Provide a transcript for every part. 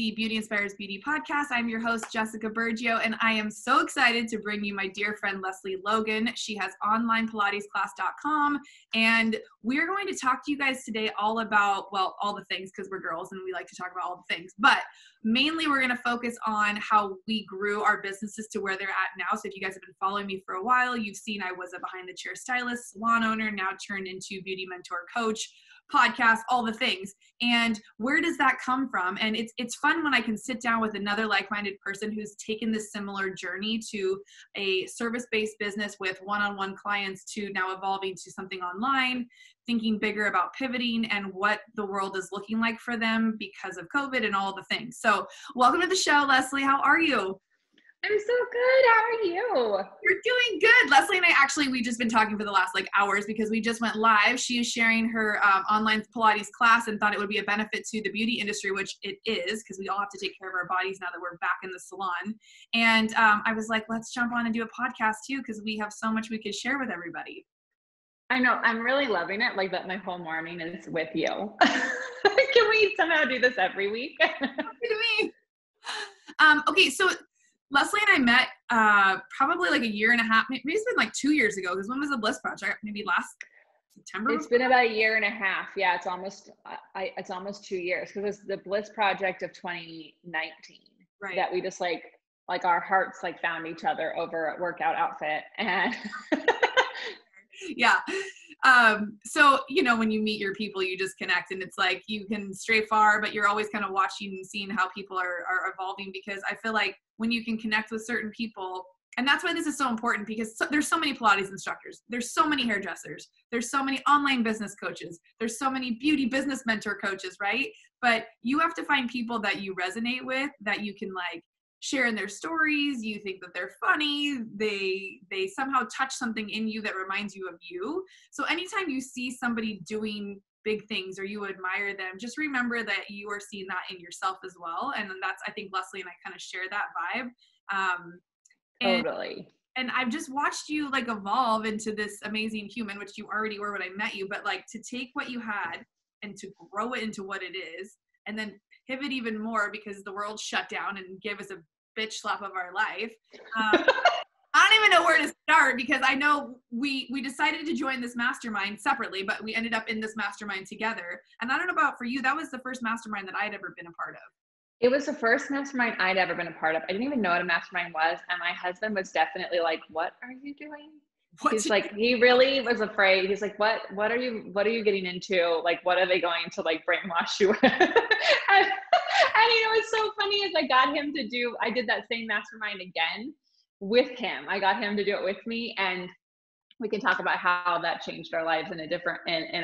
the Beauty Inspires Beauty podcast. I'm your host, Jessica Burgio, and I am so excited to bring you my dear friend, Leslie Logan. She has onlinepilatesclass.com, and we're going to talk to you guys today all about, well, all the things, because we're girls and we like to talk about all the things, but mainly we're going to focus on how we grew our businesses to where they're at now. So if you guys have been following me for a while, you've seen I was a behind the chair stylist, salon owner, now turned into beauty mentor coach, podcast, all the things. And where does that come from? And it's fun when I can sit down with another like-minded person who's taken this similar journey to a service-based business with one-on-one clients to now evolving to something online, thinking bigger about pivoting and what the world is looking like for them because of COVID and all the things. So welcome to the show, Leslie. How are you? I'm so good. How are you? You're doing good. Leslie and I we've just been talking for the last hours because we just went live. She is sharing her online Pilates class and thought it would be a benefit to the beauty industry, which it is, because we all have to take care of our bodies now that we're back in the salon. And I was like, let's jump on and do a podcast too, because we have so much we could share with everybody. I know. I'm really loving it. Like that my whole morning is with you. Can we somehow do this every week? To me. Okay, so Leslie and I met probably a year and a half, maybe it's been 2 years ago, because when was the Bliss Project? Maybe last September? It's been about a year and a half. Yeah, it's almost 2 years, because it was the Bliss Project of 2019. Right. That we just our hearts found each other over a workout outfit. And yeah. So, when you meet your people, you just connect, and it's you can stray far, but you're always kind of watching and seeing how people are evolving, because I feel like when you can connect with certain people, and that's why this is so important, because there's so many Pilates instructors, there's so many hairdressers, there's so many online business coaches, there's so many beauty business mentor coaches, right? But you have to find people that you resonate with, that you can share in their stories, you think that they're funny, they somehow touch something in you that reminds you of you. So anytime you see somebody doing big things or you admire them, just remember that you are seeing that in yourself as well. And that's, I think Leslie and I kind of share that vibe. Totally. And I've just watched you evolve into this amazing human, which you already were when I met you, but to take what you had and to grow it into what it is, and then pivot even more because the world shut down and gave us a bitch slap of our life. I don't even know where to start, because I know we decided to join this mastermind separately, but we ended up in this mastermind together. And I don't know about for you, that was the first mastermind that I had ever been a part of. It was the first mastermind I'd ever been a part of. I didn't even know what a mastermind was. And my husband was definitely like, what are you doing? He's he really was afraid. He's like, what are you getting into? What are they going to brainwash you with? and it's so funny, as I did that same mastermind again with him. I got him to do it with me, and we can talk about how that changed our lives in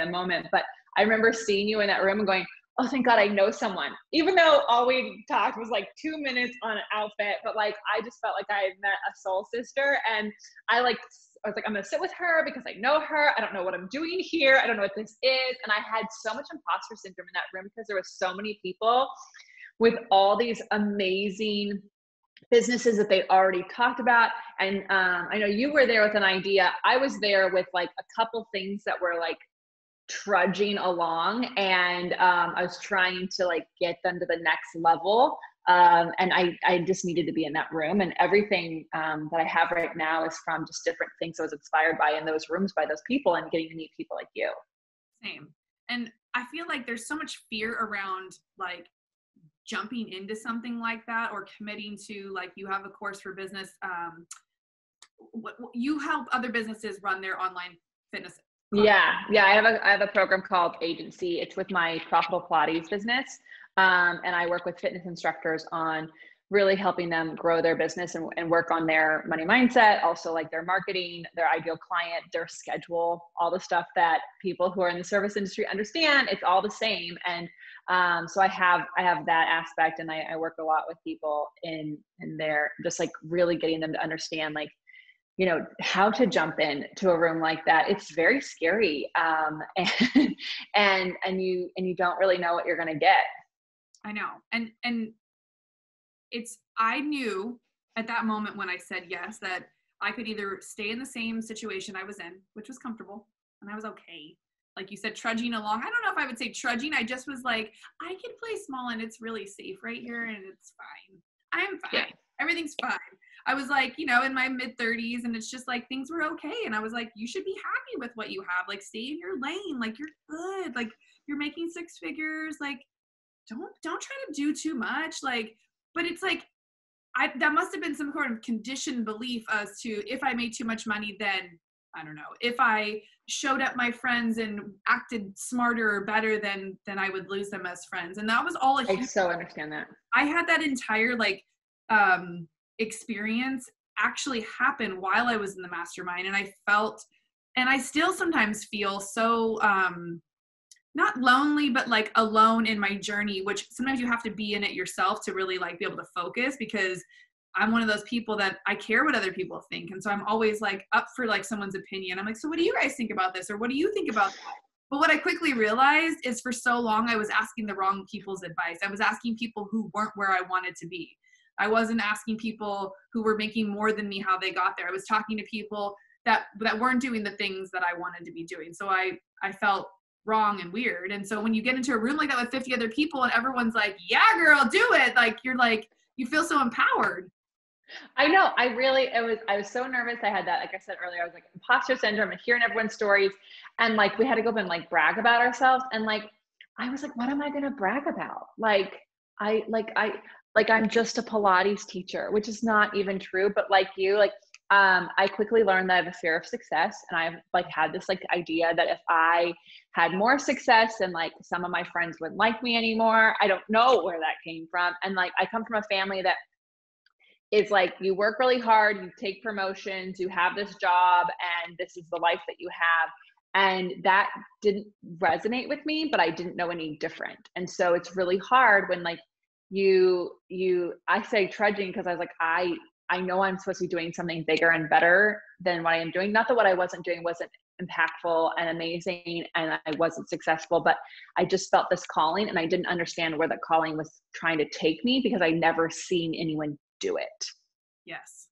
a moment. But I remember seeing you in that room and going, oh, thank God I know someone. Even though all we talked was 2 minutes on an outfit, but I just felt like I had met a soul sister. And I was like, I'm going to sit with her because I know her. I don't know what I'm doing here. I don't know what this is. And I had so much imposter syndrome in that room, because there were so many people with all these amazing businesses that they already talked about. And I know you were there with an idea. I was there with a couple things that were trudging along, and I was trying to get them to the next level. And I just needed to be in that room, and everything that I have right now is from just different things I was inspired by in those rooms by those people, and getting to meet people like you. Same. And I feel there's so much fear around jumping into something like that, or committing to you have a course for business. You help other businesses run their online fitness. Yeah. I have a program called Agency. It's with my Profitable Pilates business. And I work with fitness instructors on really helping them grow their business and work on their money mindset, also their marketing, their ideal client, their schedule, all the stuff that people who are in the service industry understand. It's all the same. And so I have that aspect, and I work a lot with people in there, just really getting them to understand how to jump in to a room like that. It's very scary. And you don't really know what you're going to get. I know. And I knew at that moment when I said yes, that I could either stay in the same situation I was in, which was comfortable and I was okay, like you said, trudging along. I don't know if I would say trudging. I just was like, I can play small and it's really safe right here and it's fine. I'm fine. Yeah. Everything's fine. I was like, you know, in my mid 30s and it's just like, things were okay. And I was like, you should be happy with what you have. Like, stay in your lane. Like, you're good. Like, you're making 6 figures. Like, don't try to do too much. Like, but it's like, that must have been some sort of conditioned belief as to, if I made too much money, then I don't know, if I showed up my friends and acted smarter or better, then I would lose them as friends. And that was all I so understand that. I had that entire like experience actually happen while I was in the mastermind. And I felt, and I still sometimes feel so not lonely, but like alone in my journey, which sometimes you have to be in it yourself to really like be able to focus, because I'm one of those people that I care what other people think. And so I'm always like up for like someone's opinion. I'm like, so what do you guys think about this? Or what do you think about that? But what I quickly realized is, for so long, I was asking the wrong people's advice. I was asking people who weren't where I wanted to be. I wasn't asking people who were making more than me how they got there. I was talking to people that weren't doing the things that I wanted to be doing. So I felt wrong and weird. And so when you get into a room like that with 50 other people and everyone's like, yeah, girl, do it. Like, you're like, you feel so empowered. I know. I was so nervous. I had that, like I said earlier, I was like imposter syndrome and hearing everyone's stories. And like, we had to go up and like brag about ourselves. And like, I was like, what am I going to brag about? I'm just a Pilates teacher, which is not even true. But like you, like, I quickly learned that I have a fear of success. And I've like had this like idea that if I had more success, then like some of my friends wouldn't like me anymore. I don't know where that came from. And like, I come from a family that is like, you work really hard, you take promotions, you have this job, and this is the life that you have. And that didn't resonate with me, but I didn't know any different. And so it's really hard when like I say trudging, because I was like, I know I'm supposed to be doing something bigger and better than what I am doing. Not that what I wasn't doing wasn't impactful and amazing and I wasn't successful, but I just felt this calling and I didn't understand where the calling was trying to take me, because I never seen anyone do it. Yes.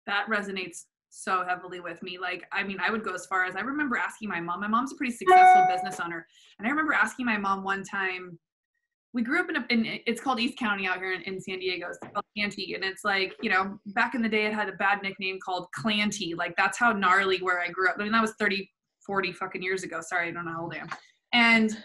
That resonates so heavily with me. Like, I mean, I would go as far as, I remember asking my mom's a pretty successful business owner. And I remember asking my mom one time, we grew up in it's called East County out here in San Diego. It's called Canty. And it's like, you know, back in the day, it had a bad nickname called Clanty. Like, that's how gnarly where I grew up. I mean, that was 30, 40 fucking years ago. Sorry, I don't know how old I am. And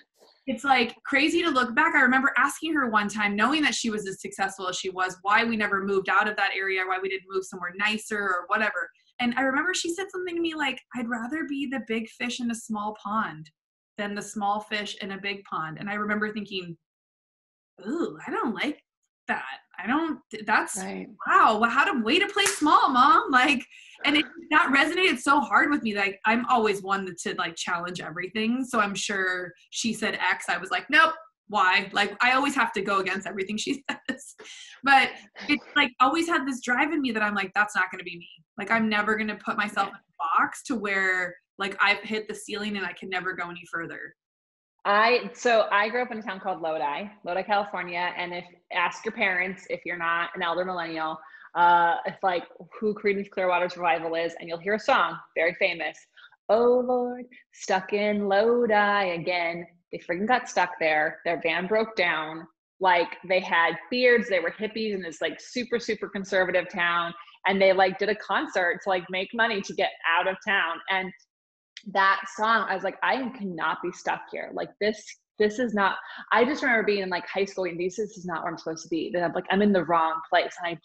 it's like crazy to look back. I remember asking her one time, knowing that she was as successful as she was, why we never moved out of that area, why we didn't move somewhere nicer or whatever. And I remember she said something to me like, I'd rather be the big fish in a small pond than the small fish in a big pond. And I remember thinking, ooh, I don't like that. That's right. Wow. Way to play small, Mom. Like, and that resonated so hard with me. Like, I'm always one to like challenge everything. So I'm sure she said X. I was like, nope. Why? Like, I always have to go against everything she says. But it's like always had this drive in me that I'm like, that's not going to be me. Like, I'm never going to put myself in a box to where like I've hit the ceiling and I can never go any further. So I grew up in a town called Lodi, California. And ask your parents, if you're not an elder millennial, it's like who Creedence Clearwater's Revival is. And you'll hear a song, very famous. Oh Lord, stuck in Lodi again. They freaking got stuck there. Their van broke down. Like, they had beards. They were hippies in this like super, super conservative town. And they like did a concert to like make money to get out of town. And that song, I was like, I cannot be stuck here. Like, this is not, I just remember being in like high school and this is not where I'm supposed to be. Then I'm like, I'm in the wrong place. And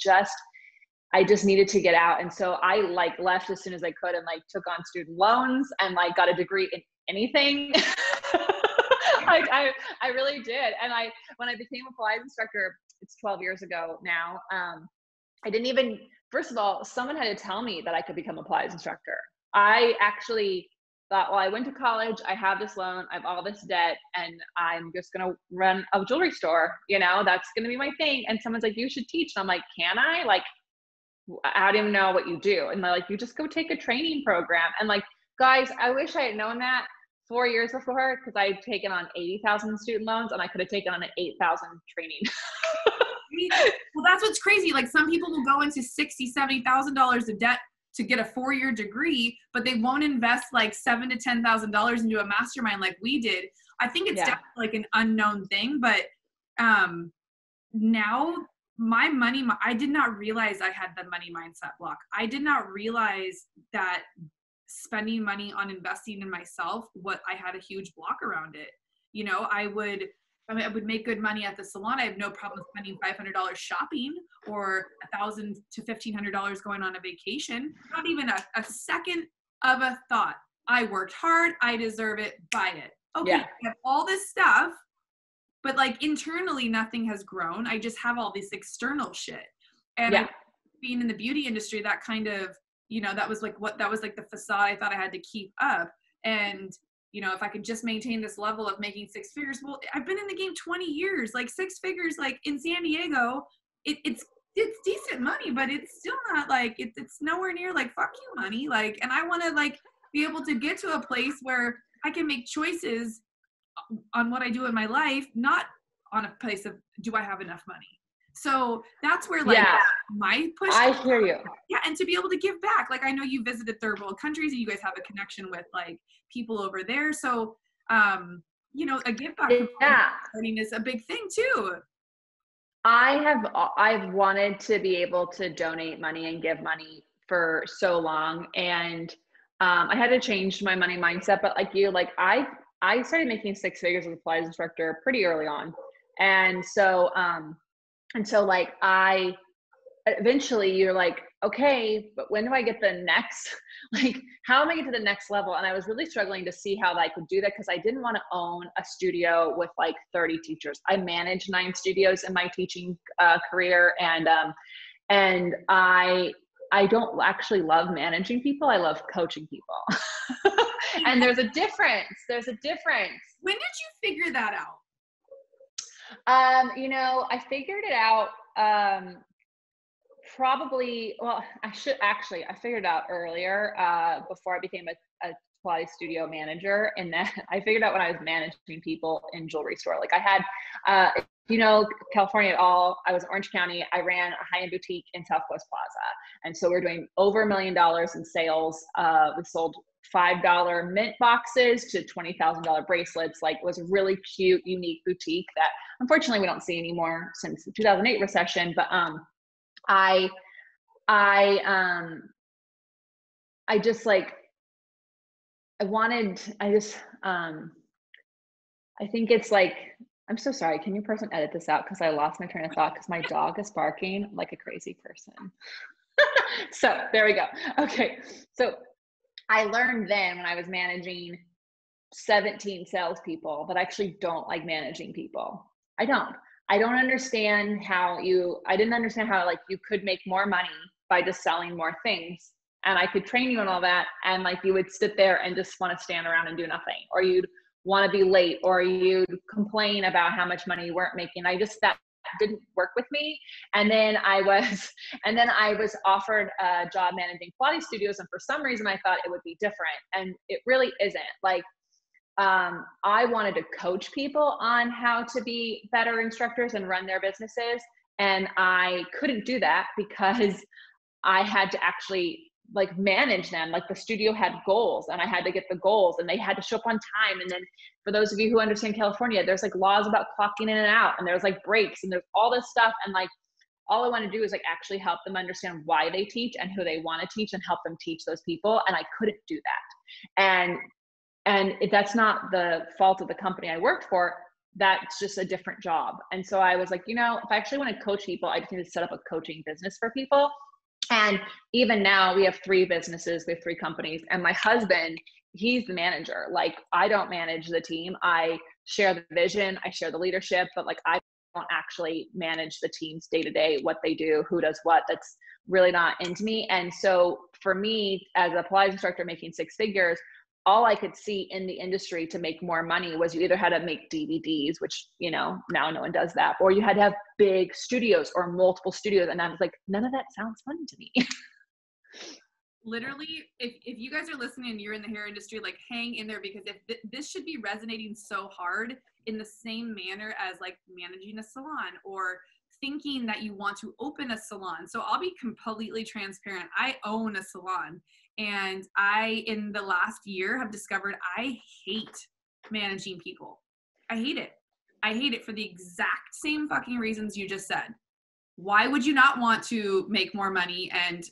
I just needed to get out. And so I like left as soon as I could and like took on student loans and like got a degree in anything. I really did. And when I became a Pilates instructor, it's 12 years ago now. I didn't even, first of all, someone had to tell me that I could become a Pilates instructor. I actually thought, well, I went to college, I have this loan, I have all this debt, and I'm just going to run a jewelry store. You know, that's going to be my thing. And someone's like, you should teach. And I'm like, can I? Like, I don't even know what you do. And they're like, you just go take a training program. And like, guys, I wish I had known that 4 years before, because I had taken on 80,000 student loans and I could have taken on an 8,000 training. Well, that's what's crazy. Like, some people will go into $60,000, $70,000 of debt to get a 4-year degree, but they won't invest like $7,000 to $10,000 into a mastermind like we did. I think it's definitely like an unknown thing, but now my money, I did not realize I had the money mindset block. I did not realize that spending money on investing in myself, I had a huge block around it. You know, I would make good money at the salon. I have no problem spending $500 shopping or $1,000 to $1,500 going on a vacation. Not even a second of a thought. I worked hard. I deserve it. Buy it. Okay, I have all this stuff, but like internally, nothing has grown. I just have all this external shit. And being in the beauty industry, that kind of, you know, that was like the facade I thought I had to keep up. And, you know, if I could just maintain this level of making 6 figures, well, I've been in the game 20 years, like 6 figures, like in San Diego, it's decent money, but it's still not like, it's nowhere near like, fuck you money. Like, and I want to like be able to get to a place where I can make choices on what I do in my life, not on a place of, do I have enough money? So that's where like my push. I hear you. Yeah. And to be able to give back. Like I know you visited third world countries and you guys have a connection with like people over there. So, you know, a give back is a big thing too. I've wanted to be able to donate money and give money for so long. And I had to change my money mindset, but like you, like I started making 6 figures as a Pilates instructor pretty early on. And so like eventually you're like, okay, but when do I get the next, like, how am I get to the next level? And I was really struggling to see how I could do that because I didn't want to own a studio with like 30 teachers. I managed 9 studios in my teaching career. And I don't actually love managing people. I love coaching people. And there's a difference. When did you figure that out? You know, I figured it out, probably, well, I figured it out earlier, before I became a Pilates studio manager. And then I figured out when I was managing people in jewelry store. Like I had, you know, California at all, I was in Orange County. I ran a high-end boutique in Southwest Plaza. And so we're doing over $1 million in sales. We sold $5 mint boxes to $20,000 bracelets. Like it was a really cute, unique boutique that unfortunately we don't see anymore since the 2008 recession. But I just like, I think it's like, I'm so sorry. Can you person edit this out? Cause I lost my train of thought because my dog is barking like a crazy person. So there we go. Okay. So I learned then when I was managing 17 salespeople that I actually don't like managing people. I don't understand how I didn't understand how like you could make more money by just selling more things. And I could train you and all that. And like you would sit there and just want to stand around and do nothing, or you'd want to be late, or you'd complain about how much money you weren't making. That didn't work with me. And then I was offered a job managing Pilates studios. And for some reason I thought it would be different. And it really isn't. Like, I wanted to coach people on how to be better instructors and run their businesses. And I couldn't do that because I had to actually like manage them. Like the studio had goals and I had to get the goals and they had to show up on time. And then for those of you who understand California, there's like laws about clocking in and out, and there's like breaks and there's all this stuff. And like, all I want to do is like actually help them understand why they teach and who they want to teach and help them teach those people. And I couldn't do that. And that's not the fault of the company I worked for. That's just a different job. And so I was like, you know, if I actually want to coach people, I just need to set up a coaching business for people. And even now we have 3 businesses, we have 3 companies, and my husband, he's the manager. Like I don't manage the team. I share the vision, I share the leadership, but like I don't actually manage the teams day to day, what they do, who does what. That's really not into me. And so for me as a Pilates instructor making 6 figures, all I could see in the industry to make more money was you either had to make DVDs, which, you know, now no one does that, or you had to have big studios or multiple studios. And I was like, none of that sounds fun to me. Literally, if you guys are listening and you're in the hair industry, like hang in there, because if this should be resonating so hard in the same manner as like managing a salon or thinking that you want to open a salon. So I'll be completely transparent. I own a salon, and in the last year, have discovered I hate managing people. I hate it. I hate it for the exact same fucking reasons you just said. Why would you not want to make more money and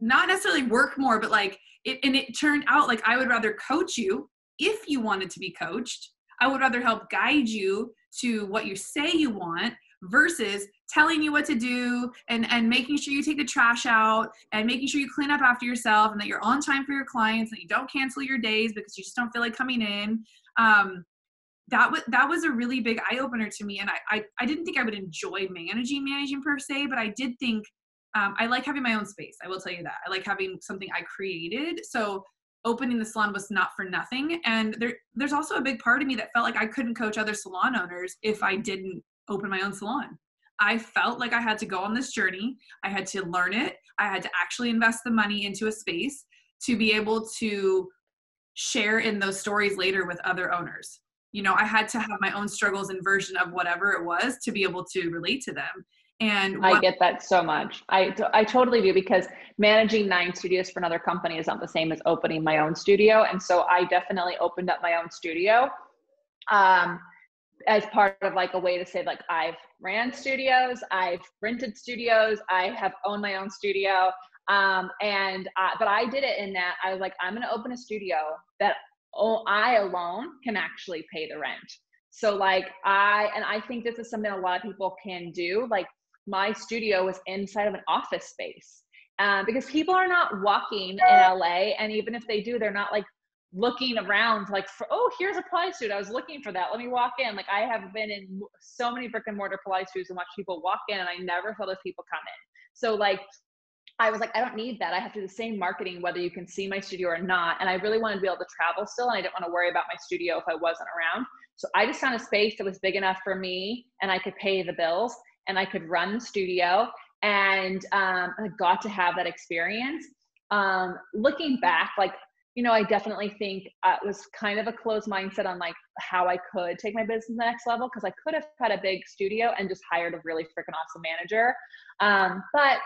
not necessarily work more, but like it turned out like I would rather coach you if you wanted to be coached. I would rather help guide you to what you say you want versus telling you what to do and making sure you take the trash out and making sure you clean up after yourself and that you're on time for your clients, that you don't cancel your days because you just don't feel like coming in. That was a really big eye opener to me. And I didn't think I would enjoy managing per se, but I did think I like having my own space. I will tell you that. I like having something I created. So opening the salon was not for nothing. And there's also a big part of me that felt like I couldn't coach other salon owners if I didn't open my own salon. I felt like I had to go on this journey. I had to learn it. I had to actually invest the money into a space to be able to share in those stories later with other owners. You know, I had to have my own struggles and version of whatever it was to be able to relate to them. And I get that so much. I totally do, because managing 9 studios for another company is not the same as opening my own studio. And so I definitely opened up my own studio as part of like a way to say, like, I've ran studios, I've rented studios, I have owned my own studio. But I did it in that I was like, I'm going to open a studio that I alone can actually pay the rent. So like I think this is something a lot of people can do. Like, my studio was inside of an office space because people are not walking in LA. And even if they do, they're not like looking around like, oh, here's a Pilates studio. I was looking for that. Let me walk in. Like, I have been in so many brick and mortar Pilates studios and watched people walk in, and I never saw those people come in. So like, I was like, I don't need that. I have to do the same marketing, whether you can see my studio or not. And I really wanted to be able to travel still. And I didn't want to worry about my studio if I wasn't around. So I just found a space that was big enough for me and I could pay the bills and I could run the studio. And I got to have that experience. Looking back, like, you know, I definitely think it was kind of a closed mindset on like how I could take my business to the next level, because I could have had a big studio and just hired a really freaking awesome manager. But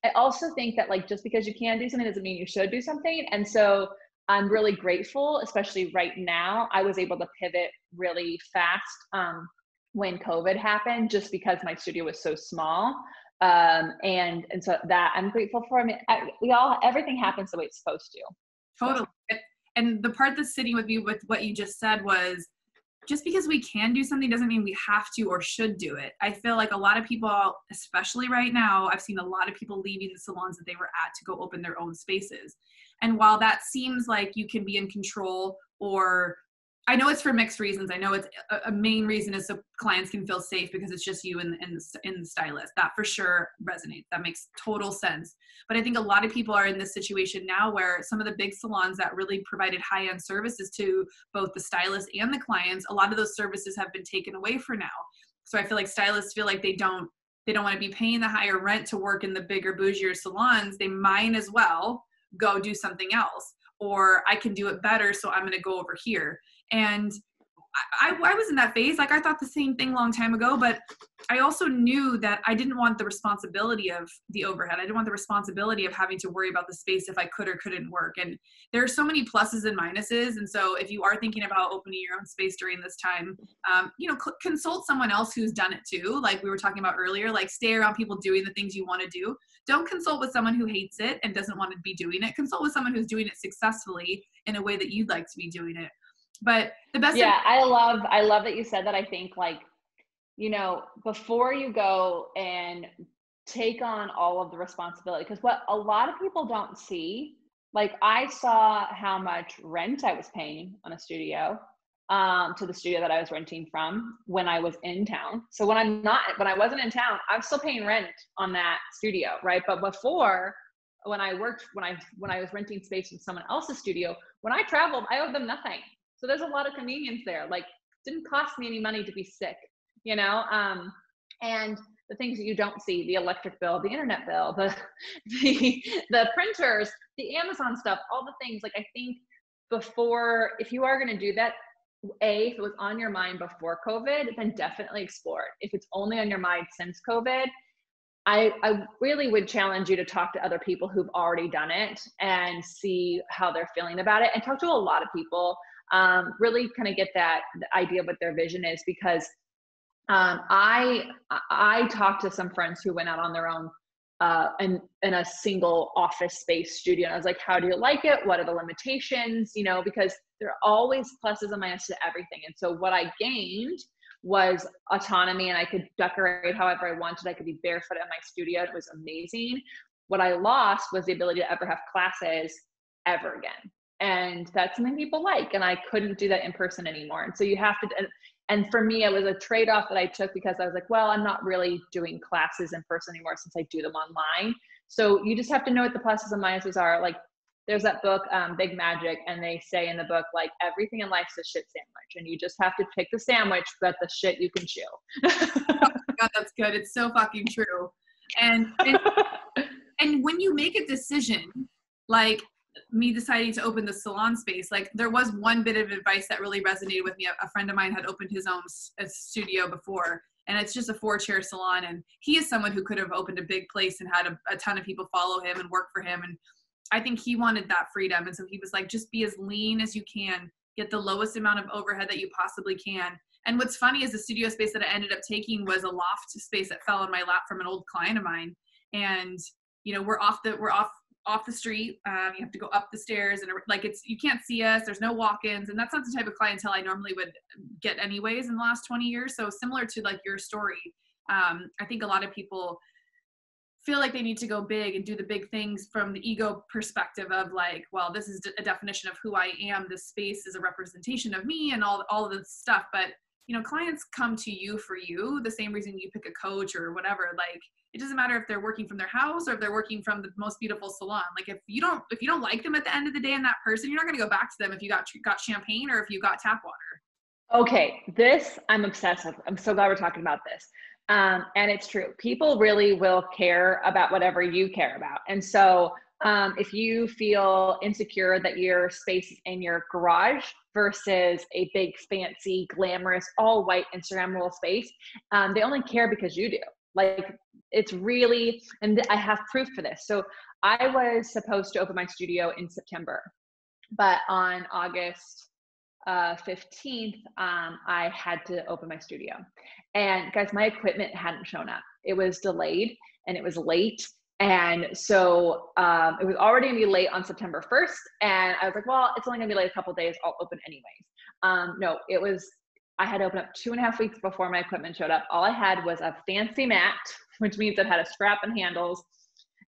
I also think that like, just because you can do something doesn't mean you should do something. And so I'm really grateful, especially right now, I was able to pivot really fast when COVID happened, just because my studio was so small. And so that I'm grateful for. I mean, everything happens the way it's supposed to. Totally. So. And the part that's sitting with me with what you just said was, just because we can do something doesn't mean we have to or should do it. I feel like a lot of people, especially right now, I've seen a lot of people leaving the salons that they were at to go open their own spaces. And while that seems like you can be in control, or I know it's for mixed reasons. I know it's a main reason is so clients can feel safe because it's just you and the stylist. That for sure resonates. That makes total sense. But I think a lot of people are in this situation now where some of the big salons that really provided high-end services to both the stylist and the clients, a lot of those services have been taken away for now. So I feel like stylists feel like they don't want to be paying the higher rent to work in the bigger, bougier salons. They might as well go do something else, or I can do it better, so I'm going to go over here. And I was in that phase. Like, I thought the same thing a long time ago, but I also knew that I didn't want the responsibility of the overhead. I didn't want the responsibility of having to worry about the space if I could or couldn't work. And there are so many pluses and minuses. And so if you are thinking about opening your own space during this time, consult someone else who's done it too. Like we were talking about earlier, like stay around people doing the things you want to do. Don't consult with someone who hates it and doesn't want to be doing it. Consult with someone who's doing it successfully in a way that you'd like to be doing it. But the best. Yeah, I love that you said that. I think, like, you know, before you go and take on all of the responsibility, because what a lot of people don't see, like, I saw how much rent I was paying on a studio, to the studio that I was renting from when I was in town. So when I wasn't in town, I was still paying rent on that studio, right? But before, when I was renting space in someone else's studio, when I traveled, I owed them nothing. So there's a lot of convenience there. Like, it didn't cost me any money to be sick, you know? And the things that you don't see, the electric bill, the internet bill, the printers, the Amazon stuff, all the things. Like, I think before, if you are going to do that, if it was on your mind before COVID, then definitely explore it. If it's only on your mind since COVID, I really would challenge you to talk to other people who've already done it and see how they're feeling about it, and talk to a lot of people. Really kind of get that idea of what their vision is, because I talked to some friends who went out on their own in a single office space studio. And I was like, how do you like it? What are the limitations? You know, because there are always pluses and minuses to everything. And so what I gained was autonomy, and I could decorate however I wanted. I could be barefoot at my studio. It was amazing. What I lost was the ability to ever have classes ever again. And that's something people like, and I couldn't do that in person anymore. And so you have to, and for me, it was a trade-off that I took, because I was like, well, I'm not really doing classes in person anymore since I do them online. So you just have to know what the pluses and minuses are. Like, there's that book, Big Magic, and they say in the book, like, everything in life's a shit sandwich, and you just have to pick the sandwich, but the shit you can chew. Oh my God, that's good. It's so fucking true. And when you make a decision, like me deciding to open the salon space, like, there was one bit of advice that really resonated with me. A friend of mine had opened his own studio before, and it's just a 4-chair salon. And he is someone who could have opened a big place and had a ton of people follow him and work for him. And I think he wanted that freedom. And so he was like, just be as lean as you can, get the lowest amount of overhead that you possibly can. And what's funny is the studio space that I ended up taking was a loft space that fell in my lap from an old client of mine. And, you know, we're off the street. You have to go up the stairs, and like, you can't see us. There's no walk-ins, and that's not the type of clientele I normally would get anyways in the last 20 years. So similar to like your story, I think a lot of people feel like they need to go big and do the big things from the ego perspective of like, well, this is a definition of who I am. This space is a representation of me and all of this stuff. But, you know, clients come to you for you, the same reason you pick a coach or whatever. Like, it doesn't matter if they're working from their house or if they're working from the most beautiful salon. Like, if you don't like them at the end of the day and that person, you're not going to go back to them if you got champagne or if you got tap water. Okay, this I'm obsessed with. I'm so glad we're talking about this. And it's true. People really will care about whatever you care about. And so if you feel insecure that your space is in your garage versus a big, fancy, glamorous, all white Instagrammable space, they only care because you do. Like, it's really, and I have proof for this. So I was supposed to open my studio in September, but on August 15th, I had to open my studio. And guys, my equipment hadn't shown up. It was delayed and it was late. And so it was already gonna be late on September 1st. And I was like, well, it's only gonna be late a couple of days. I'll open anyways. No, I had to open up 2.5 weeks before my equipment showed up. All I had was a fancy mat, which means it had a strap and handles,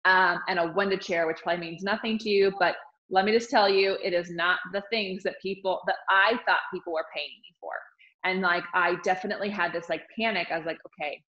and a Wunda chair, which probably means nothing to you, but let me just tell you, it is not the things that I thought people were paying me for. And like, I definitely had this like panic. I was like, okay,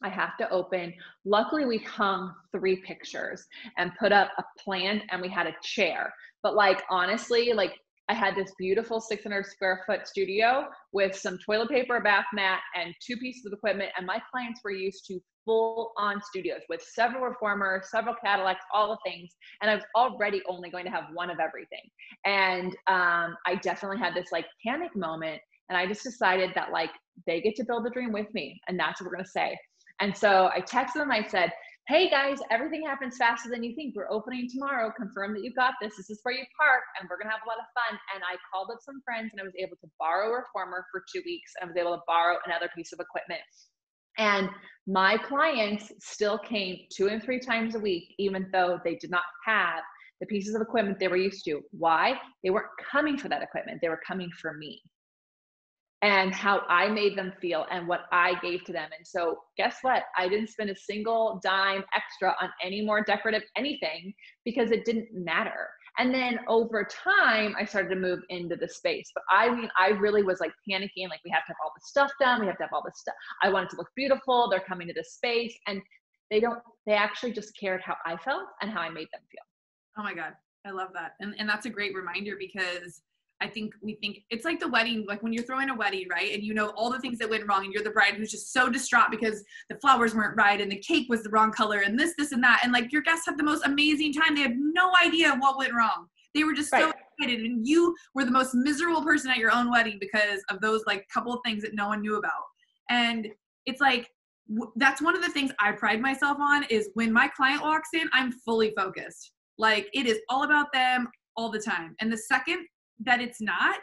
I have to open. Luckily we hung 3 pictures and put up a plant, and we had a chair. But like, honestly, like, I had this beautiful 600 square foot studio with some toilet paper, a bath mat, and 2 pieces of equipment. And my clients were used to full on studios with several reformers, several Cadillacs, all the things. And I was already only going to have one of everything. And I definitely had this like panic moment. And I just decided that like, they get to build the dream with me. And that's what we're going to say. And so I texted them. I said, hey guys, everything happens faster than you think. We're opening tomorrow. Confirm that you got this. This is where you park, and we're going to have a lot of fun. And I called up some friends, and I was able to borrow a reformer for 2 weeks. And I was able to borrow another piece of equipment. And my clients still came 2 and 3 times a week, even though they did not have the pieces of equipment they were used to. Why? They weren't coming for that equipment. They were coming for me and how I made them feel and what I gave to them. And so guess what? I didn't spend a single dime extra on any more decorative anything, because it didn't matter. And then over time, I started to move into the space. But I mean, I really was like panicking, like, we have to have all the stuff done. We have to have all this stuff. I want it to look beautiful. They're coming to this space. And they actually just cared how I felt and how I made them feel. Oh my God. I love that. And that's a great reminder, because I think we think it's like the wedding, like when you're throwing a wedding, right? And you know all the things that went wrong, and you're the bride who's just so distraught because the flowers weren't right and the cake was the wrong color and this and that. And like, your guests had the most amazing time. They had no idea what went wrong. They were just so excited. And you were the most miserable person at your own wedding because of those like couple of things that no one knew about. And it's like, that's one of the things I pride myself on is when my client walks in, I'm fully focused. Like it is all about them all the time. And the second that it's not,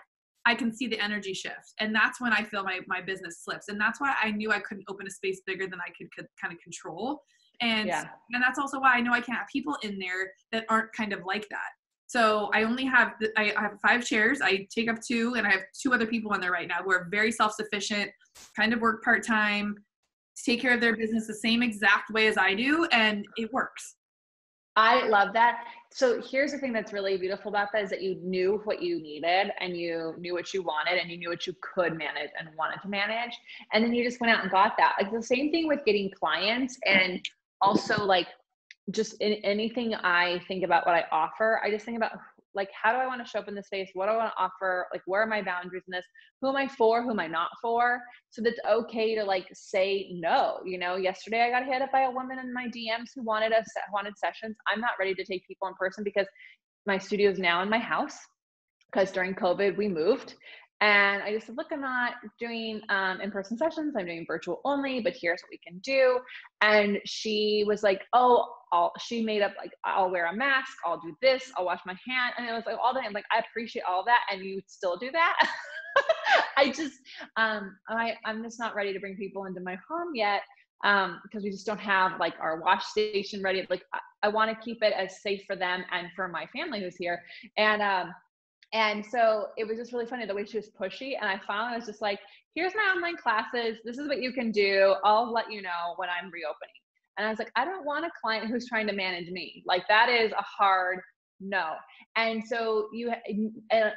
I can see the energy shift. And that's when I feel my business slips. And that's why I knew I couldn't open a space bigger than I could kind of control. And that's also why I know I can't have people in there that aren't kind of like that. So I only have, I have 5 chairs. I take up 2 and I have 2 other people in there right now who are very self-sufficient, kind of work part-time, take care of their business the same exact way as I do. And it works. I love that. So here's the thing that's really beautiful about that is that you knew what you needed and you knew what you wanted and you knew what you could manage and wanted to manage. And then you just went out and got that. Like the same thing with getting clients, and also like just in anything I think about what I offer, I just think about like, how do I want to show up in this space? What do I want to offer? Like, where are my boundaries in this? Who am I for? Who am I not for? So that's okay to like say no. You know, yesterday I got hit up by a woman in my DMs who wanted sessions. I'm not ready to take people in person because my studio is now in my house because during COVID we moved. And I just said, look, I'm not doing in-person sessions. I'm doing virtual only, but here's what we can do. And she was like, oh, she made up like, I'll wear a mask. I'll do this. I'll wash my hand. And it was like all that. I'm like, I appreciate all of that. And you still do that. I just, I'm just not ready to bring people into my home yet. Because we just don't have like our wash station ready. Like I want to keep it as safe for them and for my family who's here. And so it was just really funny the way she was pushy. And I finally was just like, here's my online classes. This is what you can do. I'll let you know when I'm reopening. And I was like, I don't want a client who's trying to manage me. Like that is a hard no. And so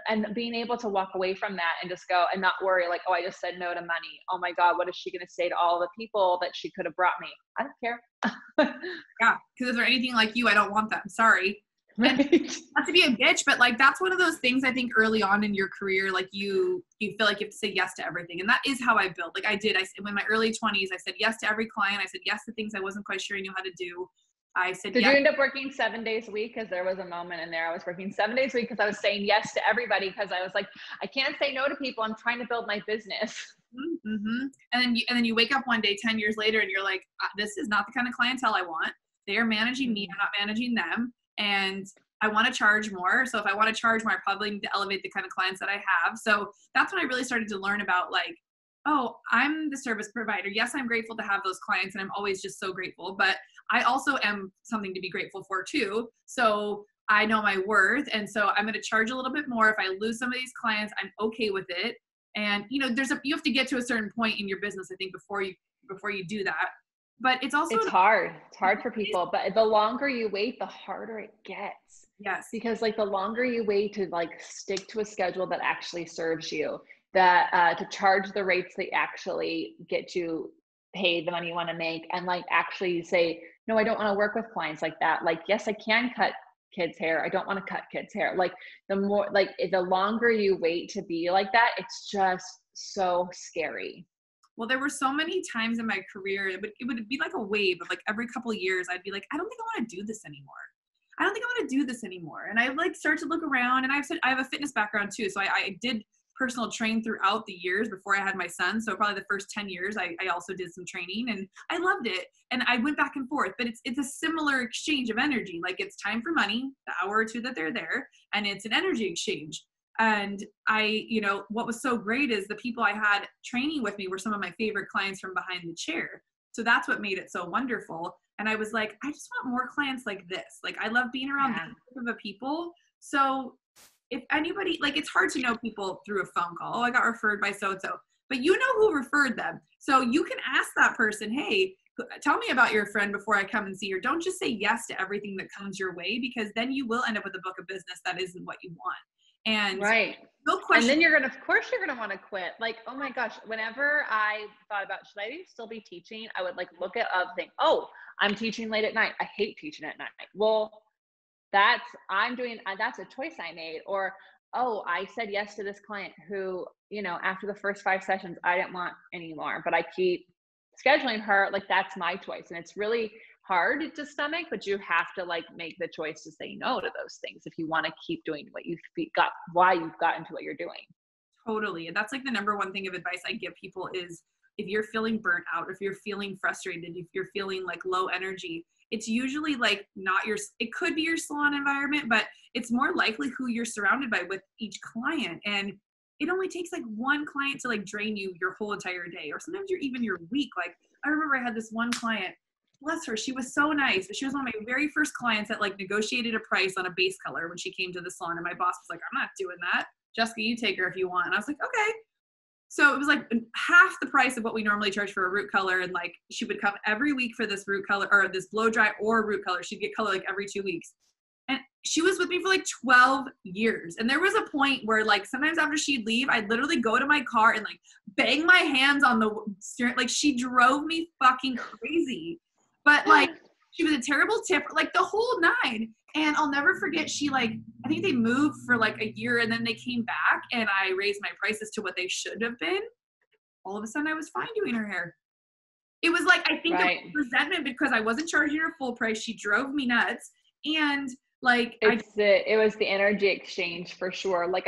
and being able to walk away from that and just go and not worry like, oh, I just said no to money. Oh my God, what is she going to say to all the people that she could have brought me? I don't care. Yeah. Because if they're anything like you, I don't want them. Sorry. Right. Not to be a bitch, but like that's one of those things I think early on in your career, like you feel like you have to say yes to everything. And that is how I built. Like I did. In my early 20s, I said yes to every client. I said yes to things I wasn't quite sure I knew how to do. I said Did yes. you end up working 7 days a week? Because there was a moment in there I was working 7 days a week because I was saying yes to everybody because I was like, I can't say no to people. I'm trying to build my business. Mm-hmm. And then you wake up one day 10 years later and you're like, this is not the kind of clientele I want. They are managing me. I'm not managing them. And I want to charge more. So if I want to charge more, I probably need to elevate the kind of clients that I have. So that's when I really started to learn about like, oh, I'm the service provider. Yes, I'm grateful to have those clients and I'm always just so grateful, but I also am something to be grateful for too. So I know my worth. And so I'm going to charge a little bit more. If I lose some of these clients, I'm okay with it. And you know, you have to get to a certain point in your business, I think, before you do that. But it's also hard. It's hard for people, but the longer you wait, the harder it gets. Yes. Because like the longer you wait to like stick to a schedule that actually serves you, that to charge the rates that actually get you paid the money you want to make, and like actually say, no, I don't want to work with clients like that. Like, yes, I can cut kids' hair. I don't want to cut kids' hair. Like the longer you wait to be like that, it's just so scary. Well, there were so many times in my career, it would be like a wave of like every couple of years, I'd be like, I don't think I want to do this anymore. I don't think I want to do this anymore. And I like start to look around, and I have a fitness background too. So I did personal train throughout the years before I had my son. So probably the first 10 years, I also did some training and I loved it. And I went back and forth, but it's a similar exchange of energy. Like it's time for money, the hour or two that they're there, and it's an energy exchange. And what was so great is the people I had training with me were some of my favorite clients from behind the chair. So that's what made it so wonderful. And I was like, I just want more clients like this. Like I love being around this group of people. So if anybody, like it's hard to know people through a phone call. Oh, I got referred by so-and-so, but you know who referred them. So you can ask that person, hey, tell me about your friend before I come and see her. Don't just say yes to everything that comes your way, because then you will end up with a book of business that isn't what you want. And right. No question. And then of course you're going to want to quit. Like, oh my gosh, whenever I thought about, should I still be teaching? I would like look at think, oh, I'm teaching late at night. I hate teaching at night. Well, that's a choice I made. Or, oh, I said yes to this client who, after the first 5 sessions, I didn't want anymore, but I keep scheduling her. Like that's my choice. And it's really hard to stomach, but you have to like make the choice to say no to those things if you want to keep doing what why you've gotten to what you're doing. Totally. And that's like the number one thing of advice I give people is if you're feeling burnt out, if you're feeling frustrated, if you're feeling like low energy, it's usually like not your, it could be your salon environment, but it's more likely who you're surrounded by with each client. And it only takes like one client to like drain you your whole entire day, or sometimes you're even your week. Like I remember I had this one client, bless her, she was so nice, but she was one of my very first clients that like negotiated a price on a base color when she came to the salon. And my boss was like, I'm not doing that. Jessica, you take her if you want. And I was like, okay. So it was like half the price of what we normally charge for a root color. And like, she would come every week for this root color or this blow dry or root color. She'd get color like every 2 weeks. And she was with me for like 12 years. And there was a point where like, sometimes after she'd leave, I'd literally go to my car and like bang my hands on the steering. Like she drove me fucking crazy, but like, she was a terrible tipper, like the whole nine. And I'll never forget, she like, I think they moved for like a year and then they came back and I raised my prices to what they should have been. All of a sudden I was fine doing her hair. It was like, I think Right. it was resentment because I wasn't charging her full price. She drove me nuts. And like, it was the energy exchange for sure. Like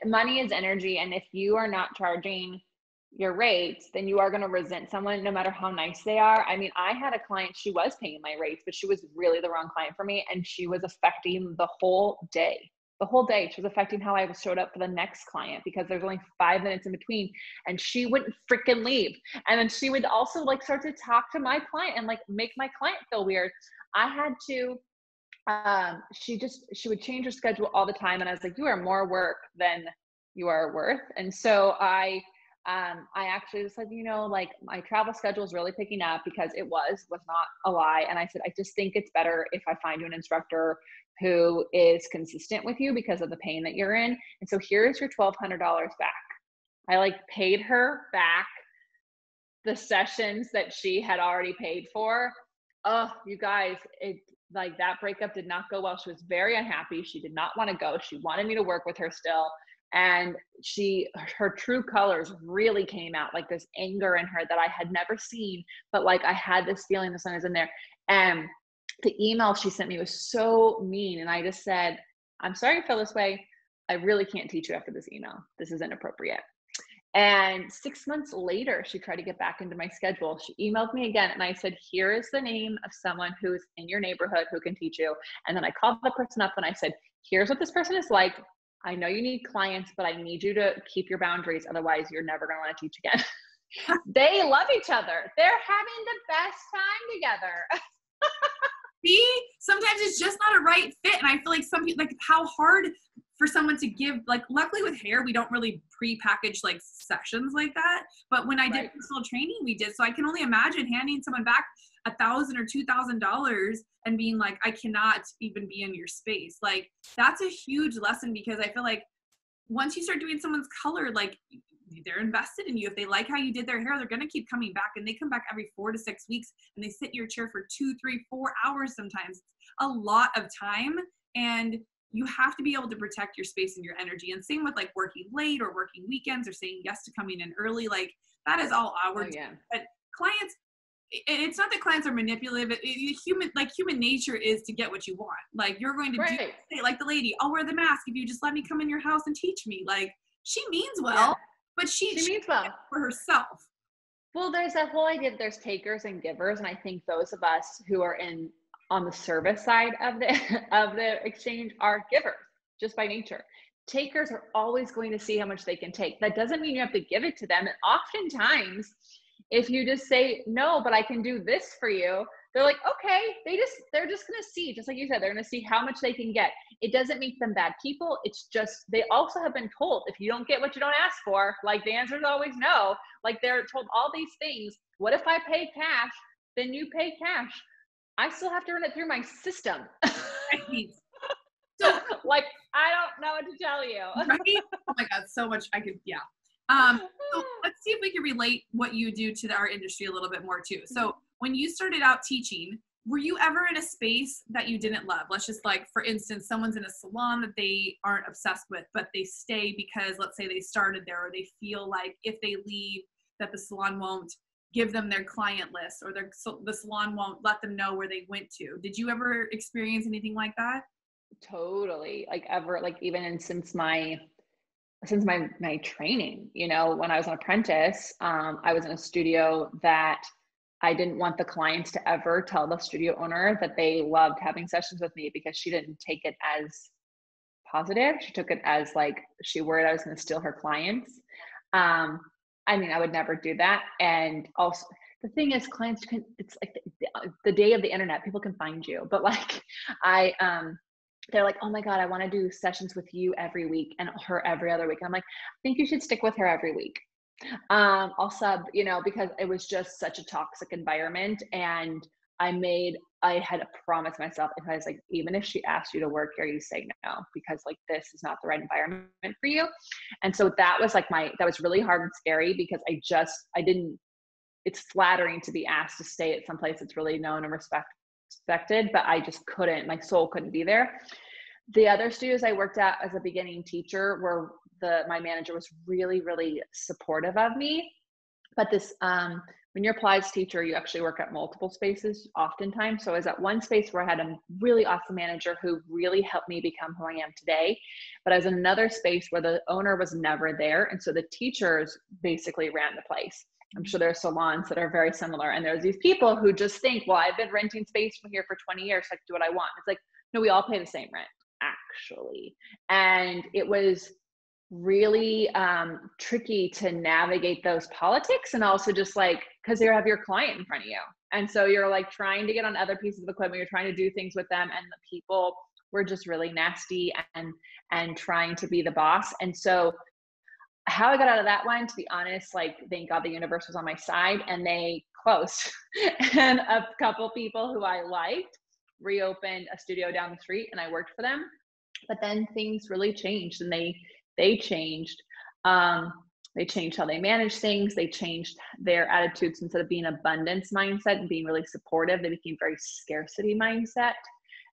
money is energy. And if you are not charging your rates, then you are going to resent someone no matter how nice they are. I mean, I had a client, she was paying my rates, but she was really the wrong client for me. And she was affecting the whole day. She was affecting how I showed up for the next client because there's only 5 minutes in between and she wouldn't freaking leave. And then she would also like start to talk to my client and like make my client feel weird. I had to, she would change her schedule all the time. And I was like, you are more work than you are worth. And so I actually just said, like my travel schedule is really picking up because it was not a lie. And I said, I just think it's better if I find you an instructor who is consistent with you because of the pain that you're in. And so here's your $1,200 back. I like paid her back the sessions that she had already paid for. Oh, you guys, it like that breakup did not go well. She was very unhappy. She did not want to go. She wanted me to work with her still. And her true colors really came out, like this anger in her that I had never seen, but like I had this feeling the sun is in there. And the email she sent me was so mean. And I just said, I'm sorry you feel this way. I really can't teach you after this email. This is inappropriate. And 6 months later, she tried to get back into my schedule. She emailed me again. And I said, here is the name of someone who's in your neighborhood who can teach you. And then I called the person up and I said, here's what this person is like. I know you need clients, but I need you to keep your boundaries. Otherwise, you're never going to want to teach again. They love each other. They're having the best time together. See, sometimes it's just not a right fit. And I feel like some people, like how hard for someone to give, like luckily with hair, we don't really pre-package like sessions like that. But when I did personal training, we did. So I can only imagine handing someone back $1,000 or $2,000 and being like, I cannot even be in your space. Like that's a huge lesson because I feel like once you start doing someone's color, like they're invested in you. If they like how you did their hair, they're going to keep coming back, and they come back every 4 to 6 weeks and they sit in your chair for 2, 3, 4 hours. Sometimes a lot of time. And you have to be able to protect your space and your energy. And same with like working late or working weekends or saying yes to coming in early. Like that is all our But clients, it's not that clients are manipulative. Human nature is to get what you want. Like you're going to do like the lady, I'll wear the mask if you just let me come in your house and teach me. Like she means well, but she means well for herself. Well, there's that whole idea that there's takers and givers. And I think those of us who are on the service side of the exchange are givers just by nature. Takers are always going to see how much they can take. That doesn't mean you have to give it to them. And oftentimes, if you just say, no, but I can do this for you, they're like, okay, they're just going to see, just like you said, they're going to see how much they can get. It doesn't make them bad people. It's just, they also have been told, if you don't get what you don't ask for, like the answer is always no. Like they're told all these things. What if I pay cash? Then you pay cash. I still have to run it through my system. So like, I don't know what to tell you. Right? Oh my God, so much I could, yeah. So let's see if we can relate what you do to our industry a little bit more too. So when you started out teaching, were you ever in a space that you didn't love? Let's just like, for instance, someone's in a salon that they aren't obsessed with, but they stay because let's say they started there, or they feel like if they leave that the salon won't give them their client list, or the salon won't let them know where they went to. Did you ever experience anything like that? Totally. Like even since since my training, you know, when I was an apprentice, I was in a studio that I didn't want the clients to ever tell the studio owner that they loved having sessions with me, because she didn't take it as positive. She took it as like, she worried I was going to steal her clients. I mean, I would never do that. And also, the thing is, clients can, it's like the day of the internet, people can find you. But like, they're like, oh my God, I want to do sessions with you every week and her every other week. And I'm like, I think you should stick with her every week. I'll sub, you know, because it was just such a toxic environment. And I had promised myself, if I was like, even if she asked you to work here, you say no, because like, this is not the right environment for you. And so that was like that was really hard and scary, because it's flattering to be asked to stay at some place that's really known and respected, but I just couldn't, my soul couldn't be there. The other studios I worked at as a beginning teacher were my manager was really, really supportive of me. But this, when you're a Pilates teacher, you actually work at multiple spaces oftentimes. So I was at one space where I had a really awesome manager who really helped me become who I am today. But I was in another space where the owner was never there. And so the teachers basically ran the place. I'm sure there are salons that are very similar. And there's these people who just think, well, I've been renting space from here for 20 years. So I can do what I want. It's like, no, we all pay the same rent, actually. And it was really tricky to navigate those politics, and also just like, because you have your client in front of you, and so you're like trying to get on other pieces of equipment, you're trying to do things with them, and the people were just really nasty and trying to be the boss. And so how I got out of that one, to be honest, like, thank God the universe was on my side, and they closed. And a couple people who I liked reopened a studio down the street, and I worked for them. But then things really changed, and they changed. They changed how they manage things. They changed their attitudes. Instead of being abundance mindset and being really supportive, they became very scarcity mindset,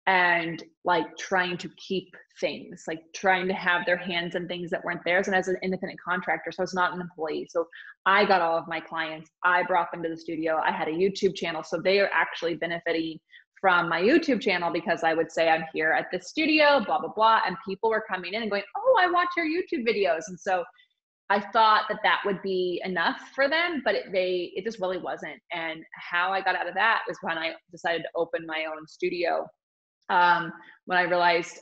and like trying to keep things, like trying to have their hands in things that weren't theirs. And as an independent contractor, so I was not an employee. So I got all of my clients. I brought them to the studio. I had a YouTube channel. So they are actually benefiting from my YouTube channel, because I would say I'm here at the studio, blah, blah, blah. And people were coming in and going, oh, I watch your YouTube videos. And so I thought that would be enough for them, but it just really wasn't. And how I got out of that was when I decided to open my own studio. When I realized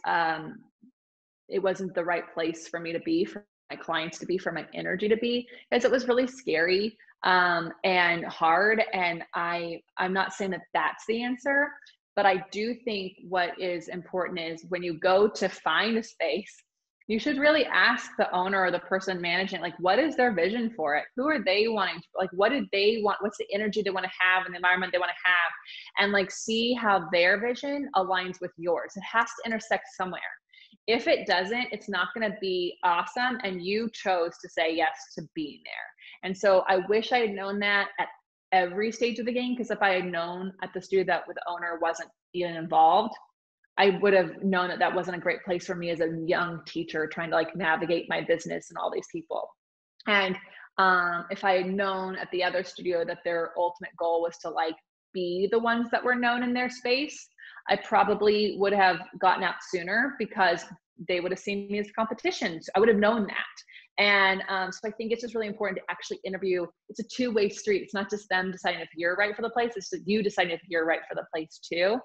it wasn't the right place for me to be, for my clients to be, for my energy to be, because it was really scary and hard. And I'm not saying that that's the answer, but I do think what is important is when you go to find a space, you should really ask the owner or the person managing, like, what is their vision for it? Who are they wanting to, like, what did they want? What's the energy they want to have and the environment they want to have? And like, see how their vision aligns with yours. It has to intersect somewhere. If it doesn't, it's not going to be awesome. And you chose to say yes to being there. And so I wish I had known that at every stage of the game, because if I had known at the studio that the owner wasn't even involved, I would have known that wasn't a great place for me as a young teacher trying to like navigate my business and all these people. And if I had known at the other studio that their ultimate goal was to like be the ones that were known in their space, I probably would have gotten out sooner, because they would have seen me as competition. So I would have known that. And so I think it's just really important to actually interview. It's a two-way street. It's not just them deciding if you're right for the place. It's you deciding if you're right for the place too.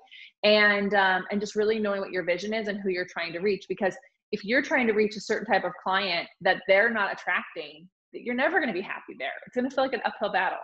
And just really knowing what your vision is and who you're trying to reach. Because if you're trying to reach a certain type of client that they're not attracting, you're never going to be happy there. It's going to feel like an uphill battle.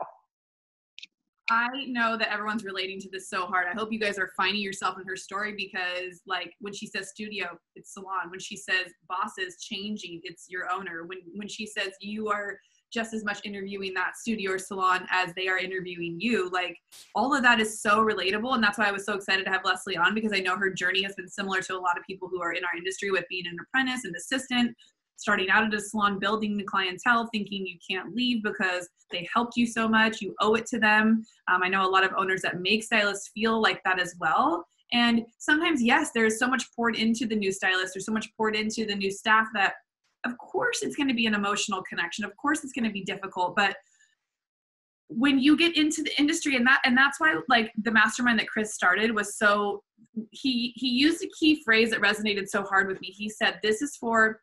I know that everyone's relating to this so hard. I hope you guys are finding yourself in her story, because like when she says studio, it's salon. When she says bosses changing, it's your owner. When she says you are just as much interviewing that studio or salon as they are interviewing you, like all of that is so relatable. And that's why I was so excited to have Leslie on, because I know her journey has been similar to a lot of people who are in our industry, with being an apprentice, an assistant, starting out at a salon, building the clientele, thinking you can't leave because they helped you so much, you owe it to them. I know a lot of owners that make stylists feel like that as well. And sometimes, yes, there's so much poured into the new stylist, there's so much poured into the new staff that of course it's going to be an emotional connection. Of course it's going to be difficult, but when you get into the industry, and that's why like the mastermind that Chris started was so, he used a key phrase that resonated so hard with me. He said, this is for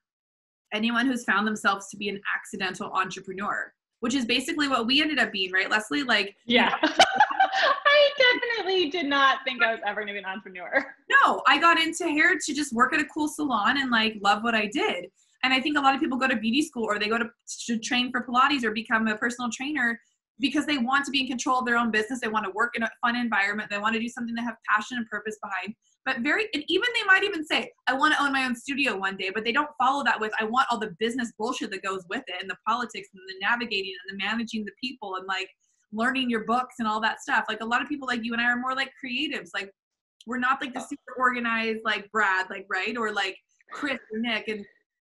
anyone who's found themselves to be an accidental entrepreneur, which is basically what we ended up being, right, Leslie? Like, yeah. I definitely did not think I was ever going to be an entrepreneur. No, I got into hair to just work at a cool salon and like love what I did. And I think a lot of people go to beauty school or they go to train for Pilates or become a personal trainer because they want to be in control of their own business. They want to work in a fun environment. They want to do something they have passion and purpose behind. But and even they might even say, I want to own my own studio one day, but they don't follow that with, I want all the business bullshit that goes with it and the politics and the navigating and the managing the people and like learning your books and all that stuff. Like a lot of people like you and I are more like creatives. Like we're not like the super organized, like Brad, like, right. Or like Chris or Nick. And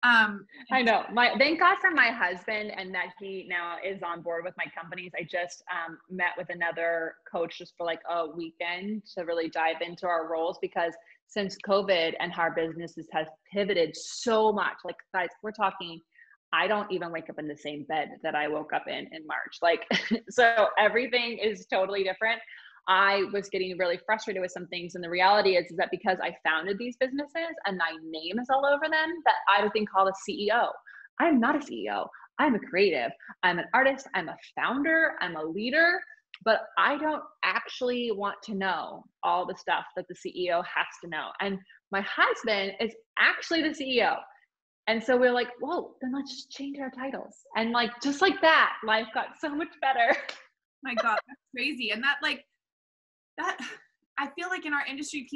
I know. Thank God for my husband and that he now is on board with my companies. I just met with another coach just for like a weekend to really dive into our roles, because since COVID and how our businesses has pivoted so much, like guys, we're talking, I don't even wake up in the same bed that I woke up in March. Like, so everything is totally different. I was getting really frustrated with some things. And the reality is that because I founded these businesses and my name is all over them, that I was being called a CEO. I'm not a CEO. I'm a creative. I'm an artist. I'm a founder. I'm a leader, but I don't actually want to know all the stuff that the CEO has to know. And my husband is actually the CEO. And so we're like, whoa, then let's just change our titles. And like, just like that, life got so much better. My God, that's crazy. And that I feel like in our industry,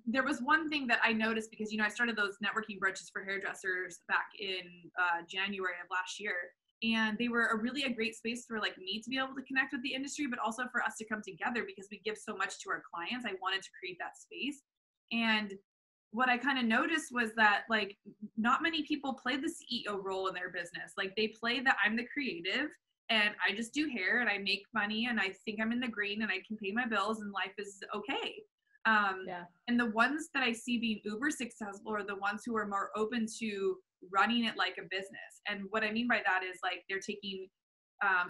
there was one thing that I noticed because, I started those networking brunches for hairdressers back in January of last year. And they were a great space for like me to be able to connect with the industry, but also for us to come together because we give so much to our clients. I wanted to create that space. And what I kind of noticed was that like not many people play the CEO role in their business. Like they play that I'm the creative and I just do hair and I make money and I think I'm in the green and I can pay my bills and life is okay. And the ones that I see being uber successful are the ones who are more open to running it like a business. And what I mean by that is like they're taking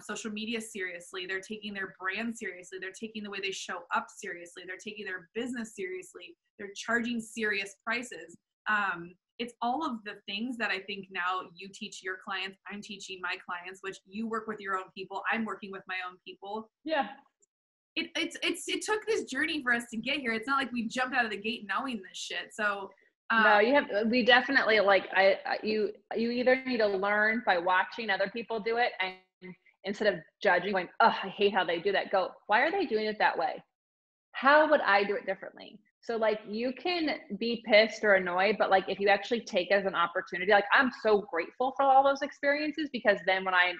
social media seriously. They're taking their brand seriously. They're taking the way they show up seriously. They're taking their business seriously. They're charging serious prices. It's all of the things that I think now you teach your clients. I'm teaching my clients, which you work with your own people. I'm working with my own people. Yeah. It took this journey for us to get here. It's not like we jumped out of the gate knowing this shit. So no, we definitely like, you either need to learn by watching other people do it, and instead of judging, going, oh, I hate how they do that, go, why are they doing it that way? How would I do it differently? So like you can be pissed or annoyed, but like if you actually take it as an opportunity, like I'm so grateful for all those experiences, because then when I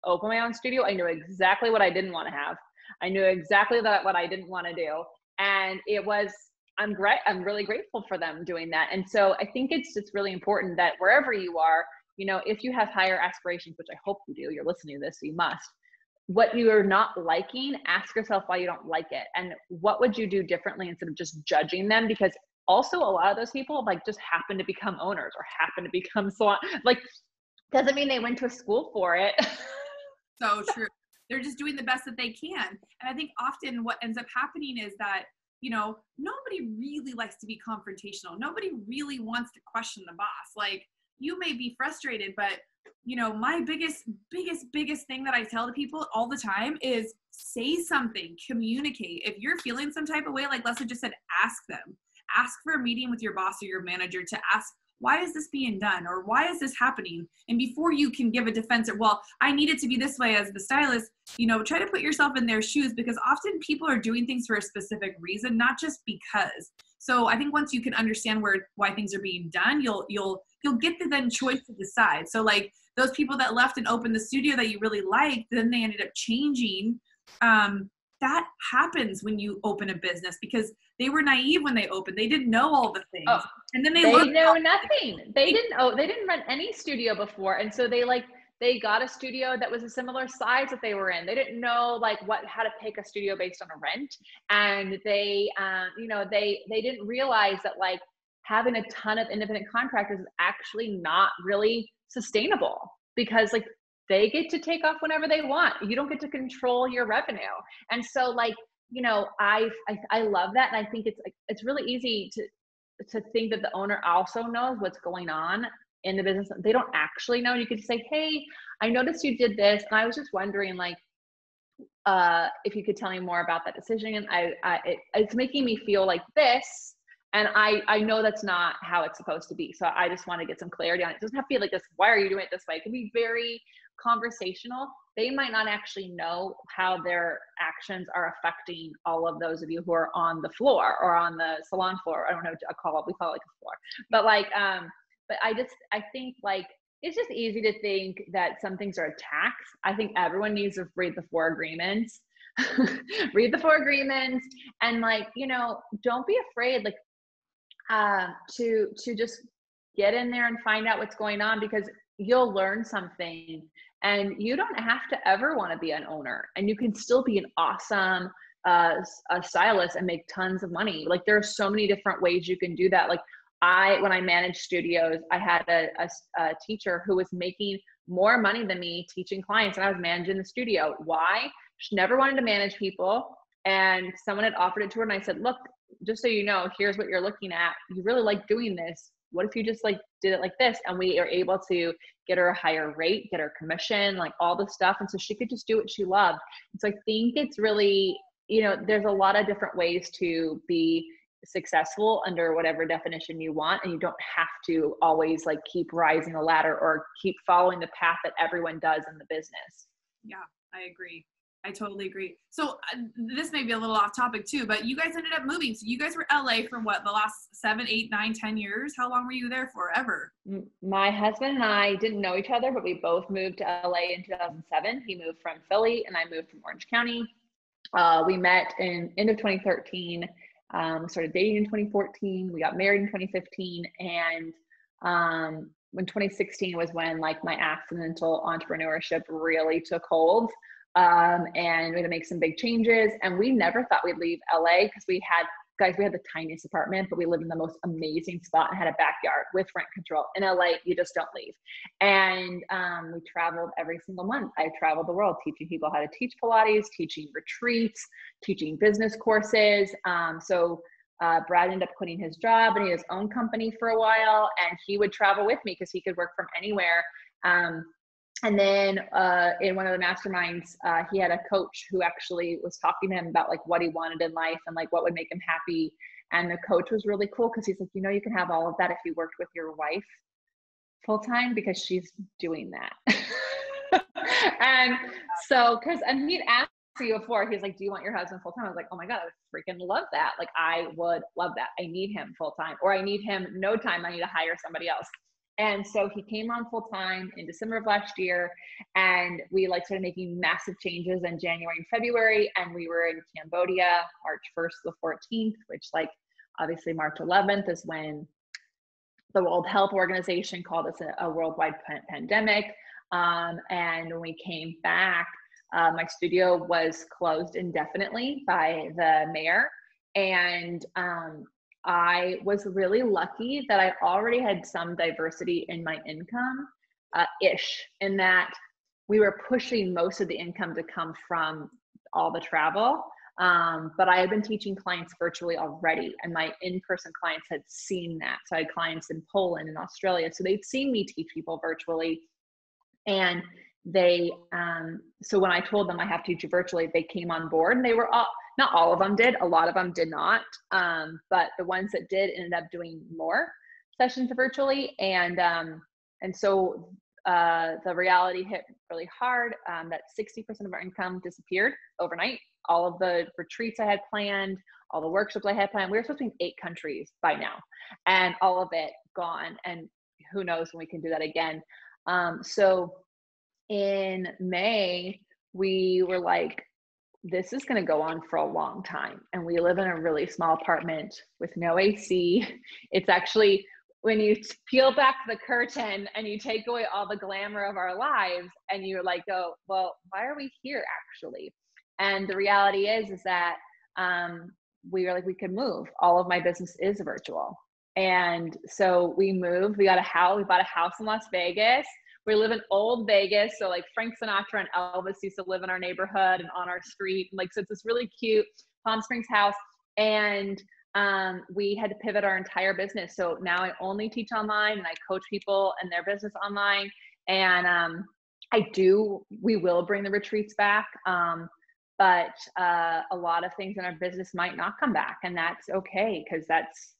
opened my own studio, I knew exactly what I didn't want to have. I knew exactly what I didn't want to do. And I'm really grateful for them doing that. And so I think it's just really important that wherever you are, if you have higher aspirations, which I hope you do, you're listening to this, so you must. What you are not liking, ask yourself why you don't like it. And what would you do differently instead of just judging them? Because also a lot of those people like just happen to become owners or happen to become salon. Like, doesn't mean they went to a school for it. So true. They're just doing the best that they can. And I think often what ends up happening is that, nobody really likes to be confrontational. Nobody really wants to question the boss. Like you may be frustrated, but my biggest thing that I tell the people all the time is say something, communicate. If you're feeling some type of way, like Leslie just said, ask them. Ask for a meeting with your boss or your manager to ask, why is this being done? Or why is this happening? And before you can give a defense, well, I need it to be this way as the stylist, try to put yourself in their shoes, because often people are doing things for a specific reason, not just because. So I think once you can understand why things are being done, you'll get the then choice to decide. So like those people that left and opened the studio that you really liked, then they ended up changing. That happens when you open a business because they were naive when they opened. They didn't know all the things. And then they know nothing. They didn't run any studio before. And so they got a studio that was a similar size that they were in. They didn't know how to pick a studio based on a rent. And they didn't realize that like having a ton of independent contractors is actually not really sustainable, because like they get to take off whenever they want. You don't get to control your revenue. And so like, I love that. And I think it's really easy to think that the owner also knows what's going on in the business, they don't actually know. You could just say, hey, I noticed you did this, and I was just wondering, like, if you could tell me more about that decision. And it's making me feel like this. And I know that's not how it's supposed to be. So I just want to get some clarity on it. It doesn't have to be like this, why are you doing it this way? It can be very conversational. They might not actually know how their actions are affecting all of those of you who are on the floor or on the salon floor. I don't know what to call it. We call it like a floor. But like, but I think like, it's just easy to think that some things are a tax. I think everyone needs to read the 4 agreements, read the 4 agreements, and like, you know, don't be afraid, like, to just get in there and find out what's going on, because you'll learn something, and you don't have to ever want to be an owner, and you can still be an awesome a stylist and make tons of money. Like, there are so many different ways you can do that. Like, when I managed studios, I had a teacher who was making more money than me teaching clients, and I was managing the studio. Why? She never wanted to manage people, and someone had offered it to her, and I said, look, just so you know, here's what you're looking at. You really like doing this. What if you just like did it like this? And we are able to get her a higher rate, get her commission, like all this stuff. And so she could just do what she loved. And so I think it's really, you know, there's a lot of different ways to be successful under whatever definition you want. And you don't have to always like keep rising the ladder or keep following the path that everyone does in the business. Yeah, I agree. I totally agree. So this may be a little off topic too, but you guys ended up moving. So you guys were LA for what, the last 7, 8, 9, 10 years? How long were you there for? Ever? My husband and I didn't know each other, but we both moved to LA in 2007. He moved from Philly and I moved from Orange County. We met in end of 2013. Started dating in 2014. We got married in 2015. And when 2016 was when like my accidental entrepreneurship really took hold. And we had to make some big changes, and we never thought we'd leave LA because we had the tiniest apartment, but we lived in the most amazing spot and had a backyard with rent control. In LA, you just don't leave. And we traveled every single month. I traveled the world teaching people how to teach Pilates, teaching retreats, teaching business courses. So Brad ended up quitting his job and he had his own company for a while, and he would travel with me because he could work from anywhere. And then in one of the masterminds, he had a coach who actually was talking to him about like what he wanted in life and like what would make him happy. And the coach was really cool because he's like, you know, you can have all of that if you worked with your wife full time because she's doing that. And so, and he'd asked me before, he's like, do you want your husband full time? I was like, oh my God, I would freaking love that. Like, I would love that. I need him full time, or I need him no time. I need to hire somebody else. And so he came on full time in December of last year, and we like started making massive changes in January and February. And we were in Cambodia, March 1st to the 14th, which like obviously March 11th is when the World Health Organization called us a worldwide pandemic. And when we came back, my studio was closed indefinitely by the mayor. And I was really lucky that I already had some diversity in my income, in that we were pushing most of the income to come from all the travel. But I had been teaching clients virtually already, and my in-person clients had seen that. So I had clients in Poland and Australia. So they'd seen me teach people virtually. And they, so when I told them I have to teach you virtually, they came on board, and they were all, not all of them did, a lot of them did not. But the ones that did ended up doing more sessions virtually. And so the reality hit really hard, that 60% of our income disappeared overnight. All of the retreats I had planned, all the workshops I had planned, we were supposed to be in 8 countries by now, and all of it gone. And who knows when we can do that again. So in May, we were like, this is going to go on for a long time. And we live in a really small apartment with no AC. It's actually, when you peel back the curtain and you take away all the glamour of our lives, and you're like, oh, well, why are we here actually? And the reality is that we were like, we could move. All of my business is virtual. And so we moved, we bought a house in Las Vegas. We live in old Vegas. So like Frank Sinatra and Elvis used to live in our neighborhood and on our street. Like, so it's this really cute Palm Springs house. And we had to pivot our entire business. So now I only teach online and I coach people and their business online. And we will bring the retreats back. But a lot of things in our business might not come back, and that's okay, because that's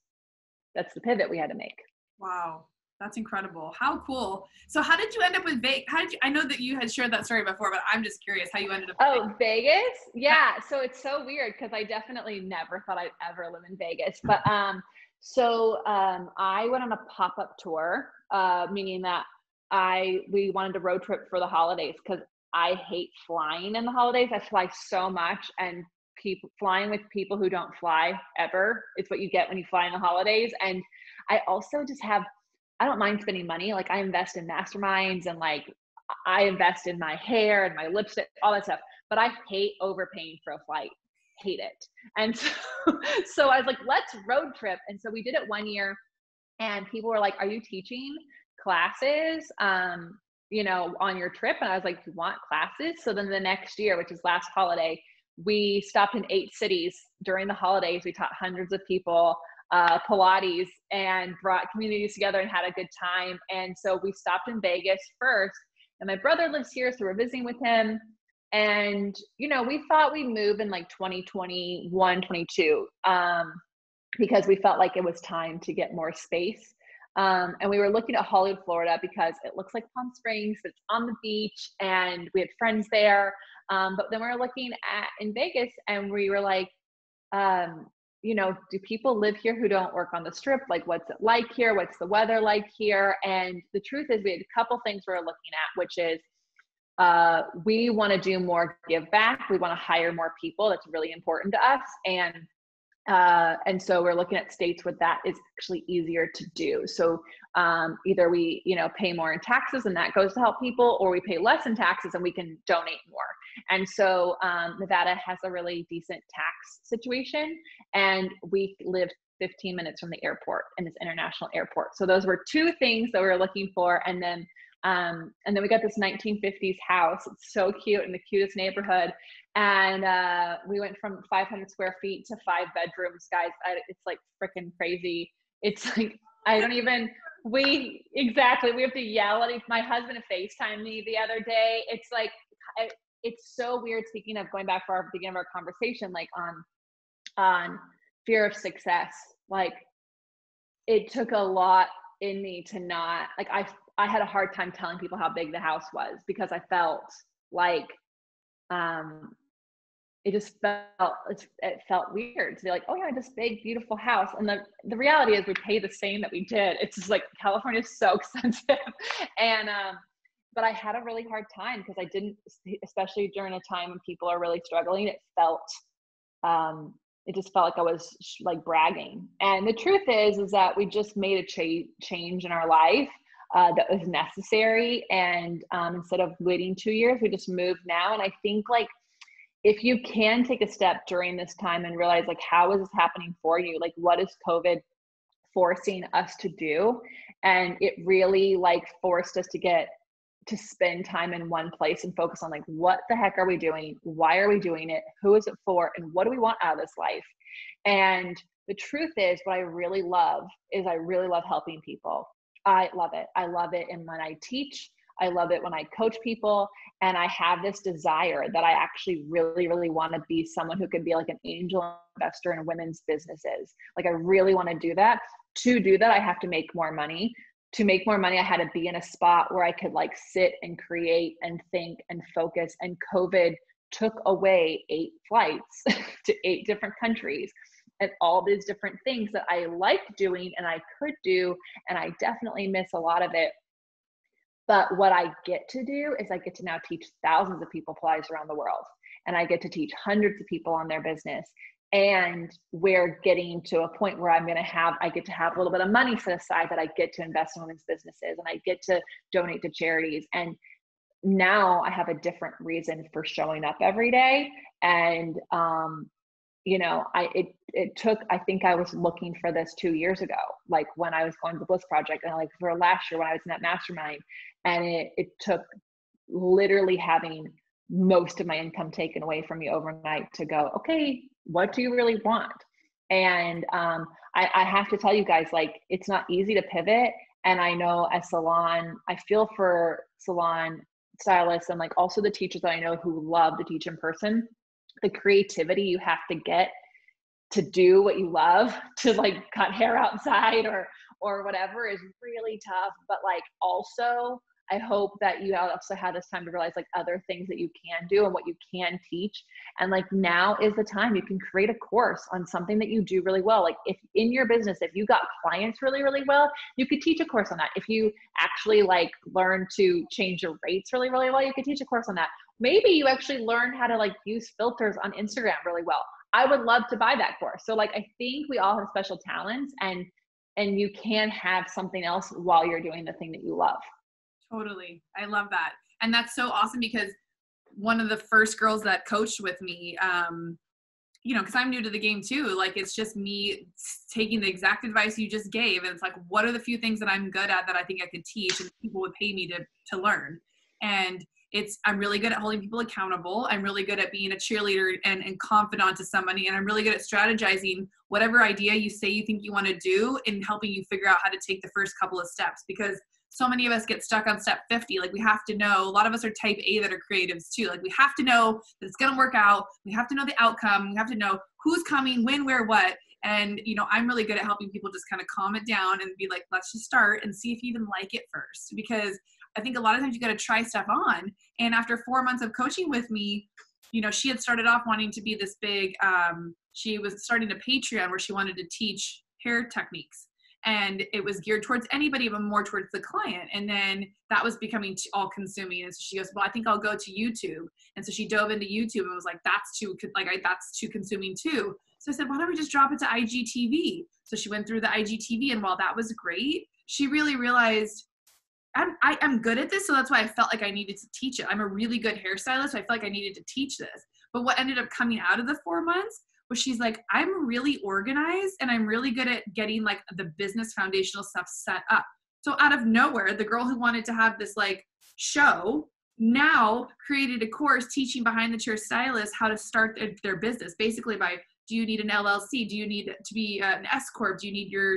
the pivot we had to make. Wow. That's incredible. How cool. So how did you end up with Vegas? I know that you had shared that story before, but I'm just curious how you ended up. Oh, Vegas? Yeah. So it's so weird, because I definitely never thought I'd ever live in Vegas. But I went on a pop-up tour, meaning that we wanted to road trip for the holidays, because I hate flying in the holidays. I fly so much, and flying with people who don't fly ever, it's what you get when you fly in the holidays. And I also just I don't mind spending money. Like, I invest in Masterminds, and like I invest in my hair and my lipstick, all that stuff. But I hate overpaying for a flight. Hate it. And so I was like, let's road trip. And so we did it one year, and people were like, are you teaching classes, on your trip? And I was like, you want classes? So then the next year, which is last holiday, we stopped in 8 cities during the holidays. We taught hundreds of people Pilates, and brought communities together and had a good time. And so we stopped in Vegas first, and my brother lives here, so we're visiting with him. And, we thought we'd move in like 2021, 22, because we felt like it was time to get more space. And we were looking at Hollywood, Florida, because it looks like Palm Springs, it's on the beach, and we had friends there. But then we were looking in Vegas, and we were like, do people live here who don't work on the Strip? Like, what's it like here? What's the weather like here? And the truth is, we had a couple things we were looking at, which is, we want to do more give back. We want to hire more people. That's really important to us. And so we're looking at states where that is actually easier to do. So either we, pay more in taxes, and that goes to help people, or we pay less in taxes and we can donate more. And so Nevada has a really decent tax situation, and we live 15 minutes from the airport, and this international airport. So those were 2 things that we were looking for. And then we got this 1950s house. It's so cute, in the cutest neighborhood. And we went from 500 square feet to 5 bedrooms, guys. It's like freaking crazy. It's like, we have to yell at my husband to FaceTime me the other day. It's like, it's so weird. Speaking of, going back to our beginning of our conversation, like on fear of success, like, it took a lot in me to not, like, I had a hard time telling people how big the house was, because I felt like, it felt weird to be like, oh yeah, this big, beautiful house. And the reality is, we pay the same that we did. It's just like, California is so expensive. And, but I had a really hard time, because I didn't, especially during a time when people are really struggling, it just felt like I was like bragging. And the truth is that we just made a change in our life that was necessary. And instead of waiting 2 years, we just moved now. And I think, like, if you can take a step during this time and realize, like, how is this happening for you? Like, what is COVID forcing us to do? And it really, like, forced us to spend time in one place and focus on, like, what the heck are we doing? Why are we doing it? Who is it for? And what do we want out of this life? And the truth is, what I really love is, I really love helping people. I love it. I love it. And when I teach, I love it when I coach people. And I have this desire that I actually really, really want to be someone who could be like an angel investor in women's businesses. Like, I really want to do that. To do that, I have to make more money. To make more money, I had to be in a spot where I could, like, sit and create and think and focus. And COVID took away 8 flights to 8 different countries, and all these different things that I liked doing and I could do. And I definitely miss a lot of it. But what I get to do is, I get to now teach thousands of people Pilates around the world, and I get to teach hundreds of people on their business. And we're getting to a point where I get to have a little bit of money set aside that I get to invest in women's businesses, and I get to donate to charities. And now I have a different reason for showing up every day. And, I think I was looking for this 2 years ago, like when I was going to the Bliss Project, and like for last year when I was in that mastermind. And it took literally having most of my income taken away from me overnight to go, okay, what do you really want? And I have to tell you guys, like, it's not easy to pivot. And I know as salon, I feel for salon stylists and like also the teachers that I know who love to teach in person, the creativity you have to get to do what you love, to like cut hair outside or whatever, is really tough. But like, also, I hope that you also have this time to realize like other things that you can do and what you can teach. And like, now is the time you can create a course on something that you do really well. Like, if in your business, if you got clients really, really well, you could teach a course on that. If you actually like learn to change your rates really, really well, you could teach a course on that. Maybe you actually learn how to like use filters on Instagram really well. I would love to buy that course. So like, I think we all have special talents, and you can have something else while you're doing the thing that you love. Totally. I love that. And that's so awesome, because one of the first girls that coached with me, you know, because I'm new to the game too, like, it's just me taking the exact advice you just gave. And it's like, what are the few things that I'm good at that I think I could teach and people would pay me to learn? And I'm really good at holding people accountable. I'm really good at being a cheerleader and confidant to somebody. And I'm really good at strategizing whatever idea you say you think you want to do and helping you figure out how to take the first couple of steps. Because so many of us get stuck on step 50. Like, we have to know, a lot of us are type A that are creatives too. Like, we have to know that it's going to work out. We have to know the outcome. We have to know who's coming, when, where, what. And, you know, I'm really good at helping people just kind of calm it down and be like, let's just start and see if you even like it first. Because I think a lot of times you got to try stuff on. And after 4 months of coaching with me, you know, she had started off wanting to be this big, she was starting a Patreon where she wanted to teach hair techniques. And it was geared towards anybody, but more towards the client. And then that was becoming all consuming. And so she goes, well, I think I'll go to YouTube. And so she dove into YouTube and was like, that's too consuming too. So I said, why don't we just drop it to IGTV? So she went through the IGTV, and while that was great, she really realized I'm good at this. So that's why I felt like I needed to teach it. I'm a really good hairstylist. So I felt like I needed to teach this. But what ended up coming out of the 4 months was, she's like, I'm really organized and I'm really good at getting like the business foundational stuff set up. So out of nowhere, the girl who wanted to have this like show now created a course teaching behind the chair stylists how to start their business, basically by, do you need an LLC? Do you need to be an S Corp? Do you need your,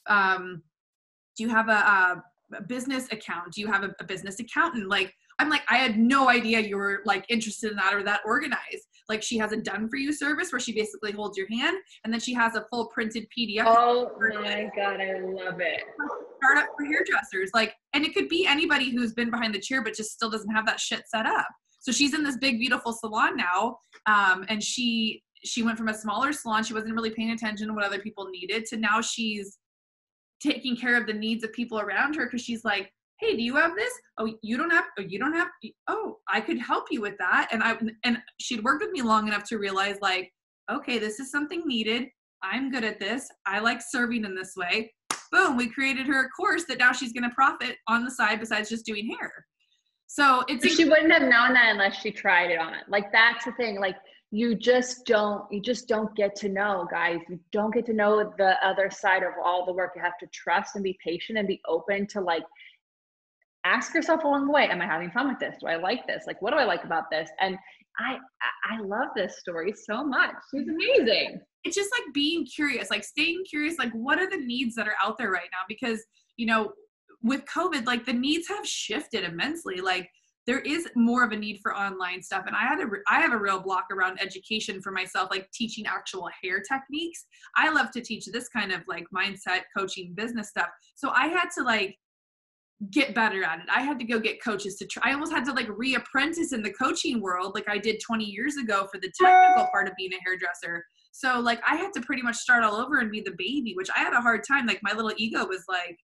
do you have a business account? Do you have a business accountant? Like, I'm like, I had no idea you were like interested in that or that organized. Like, she has a done for you service where she basically holds your hand, and then she has a full printed PDF. Oh my God, I love it. Startup for hairdressers. Like, and it could be anybody who's been behind the chair but just still doesn't have that shit set up. So she's in this big, beautiful salon now. And she went from a smaller salon, she wasn't really paying attention to what other people needed, to now she's taking care of the needs of people around her, because she's like, hey, do you have this? Oh, you don't have, oh, I could help you with that. And she'd worked with me long enough to realize, like, okay, this is something needed. I'm good at this. I like serving in this way. Boom, we created her a course that now she's going to profit on the side besides just doing hair. So she wouldn't have known that unless she tried it on. Like, that's the thing. Like, you just don't get to know, guys. You don't get to know the other side of all the work. You have to trust and be patient and be open to, like, ask yourself along the way, am I having fun with this? Do I like this? Like, what do I like about this? And I love this story so much. She's amazing. It's just like being curious, like staying curious, like, what are the needs that are out there right now? Because, you know, with COVID, like, the needs have shifted immensely. Like, there is more of a need for online stuff. And I have a real block around education for myself, like teaching actual hair techniques. I love to teach this kind of like mindset coaching business stuff. So I had to like get better at it. I had to go get coaches to try. I almost had to like re-apprentice in the coaching world like I did 20 years ago for the technical part of being a hairdresser. So like, I had to pretty much start all over and be the baby, which I had a hard time. Like, my little ego was like,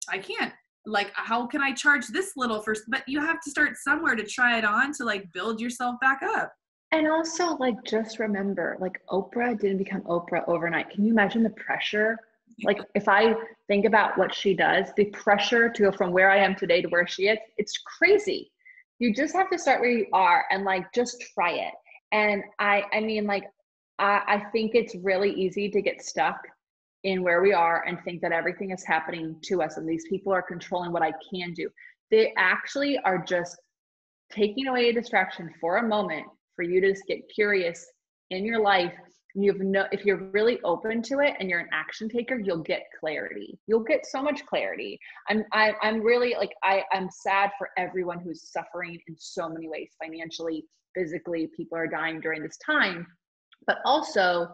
I can't, like, how can I charge this little first? But you have to start somewhere to try it on to like build yourself back up. And also, like, just remember, like, Oprah didn't become Oprah overnight. Can you imagine the pressure? Like, if I think about what she does, the pressure to go from where I am today to where she is, it's crazy. You just have to start where you are and like, just try it. And I mean, like, I think it's really easy to get stuck in where we are and think that everything is happening to us and these people are controlling what I can do. They actually are just taking away a distraction for a moment for you to just get curious in your life if you're really open to it and you're an action taker, you'll get clarity. You'll get so much clarity. I'm really like, I'm sad for everyone who's suffering in so many ways, financially, physically. People are dying during this time, but also,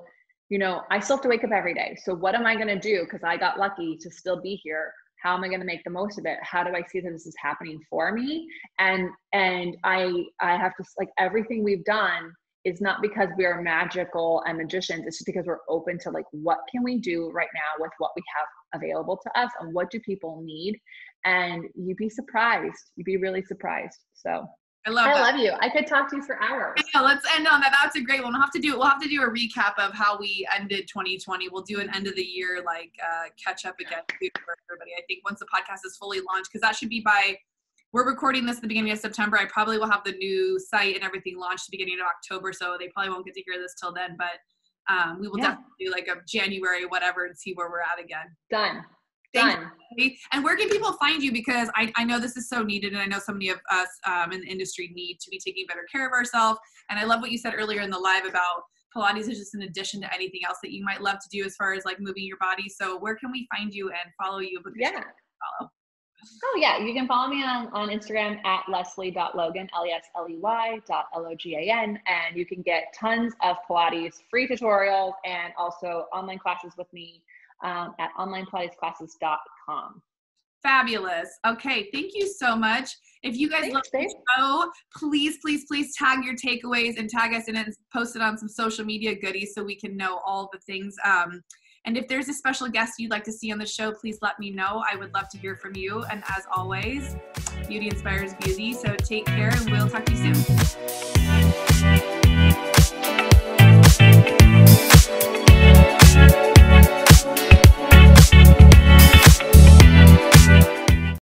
you know, I still have to wake up every day. So what am I going to do? Because I got lucky to still be here. How am I going to make the most of it? How do I see that this is happening for me? And I have to, like, everything we've done is not because we are magical and magicians. It's just because we're open to, like, what can we do right now with what we have available to us, and what do people need? And you'd be surprised. You'd be really surprised. So I love you. I could talk to you for hours. Yeah, let's end on that. That's a great one. We'll have to do a recap of how we ended 2020. We'll do an end of the year, like, catch up again for everybody. I think once the podcast is fully launched, because that should be we're recording this at the beginning of September. I probably will have the new site and everything launched at the beginning of October, so they probably won't get to hear this till then, but we will definitely do like a January, whatever, and see where we're at again. Done. And where can people find you? Because I know this is so needed, and I know so many of us in the industry need to be taking better care of ourselves. And I love what you said earlier in the live about Pilates is just an addition to anything else that you might love to do as far as like moving your body. So where can we find you and follow you? Follow. Oh yeah, you can follow me on Instagram at leslie.logan, LESLEY.LOGAN, and you can get tons of Pilates free tutorials and also online classes with me at onlinepilatesclasses.com. Fabulous. Okay, thank you so much. If you guys love the show, please tag your takeaways and tag us in it and post it on some social media goodies so we can know all the things. And if there's a special guest you'd like to see on the show, please let me know. I would love to hear from you. And as always, beauty inspires beauty. So take care, and we'll talk to you soon.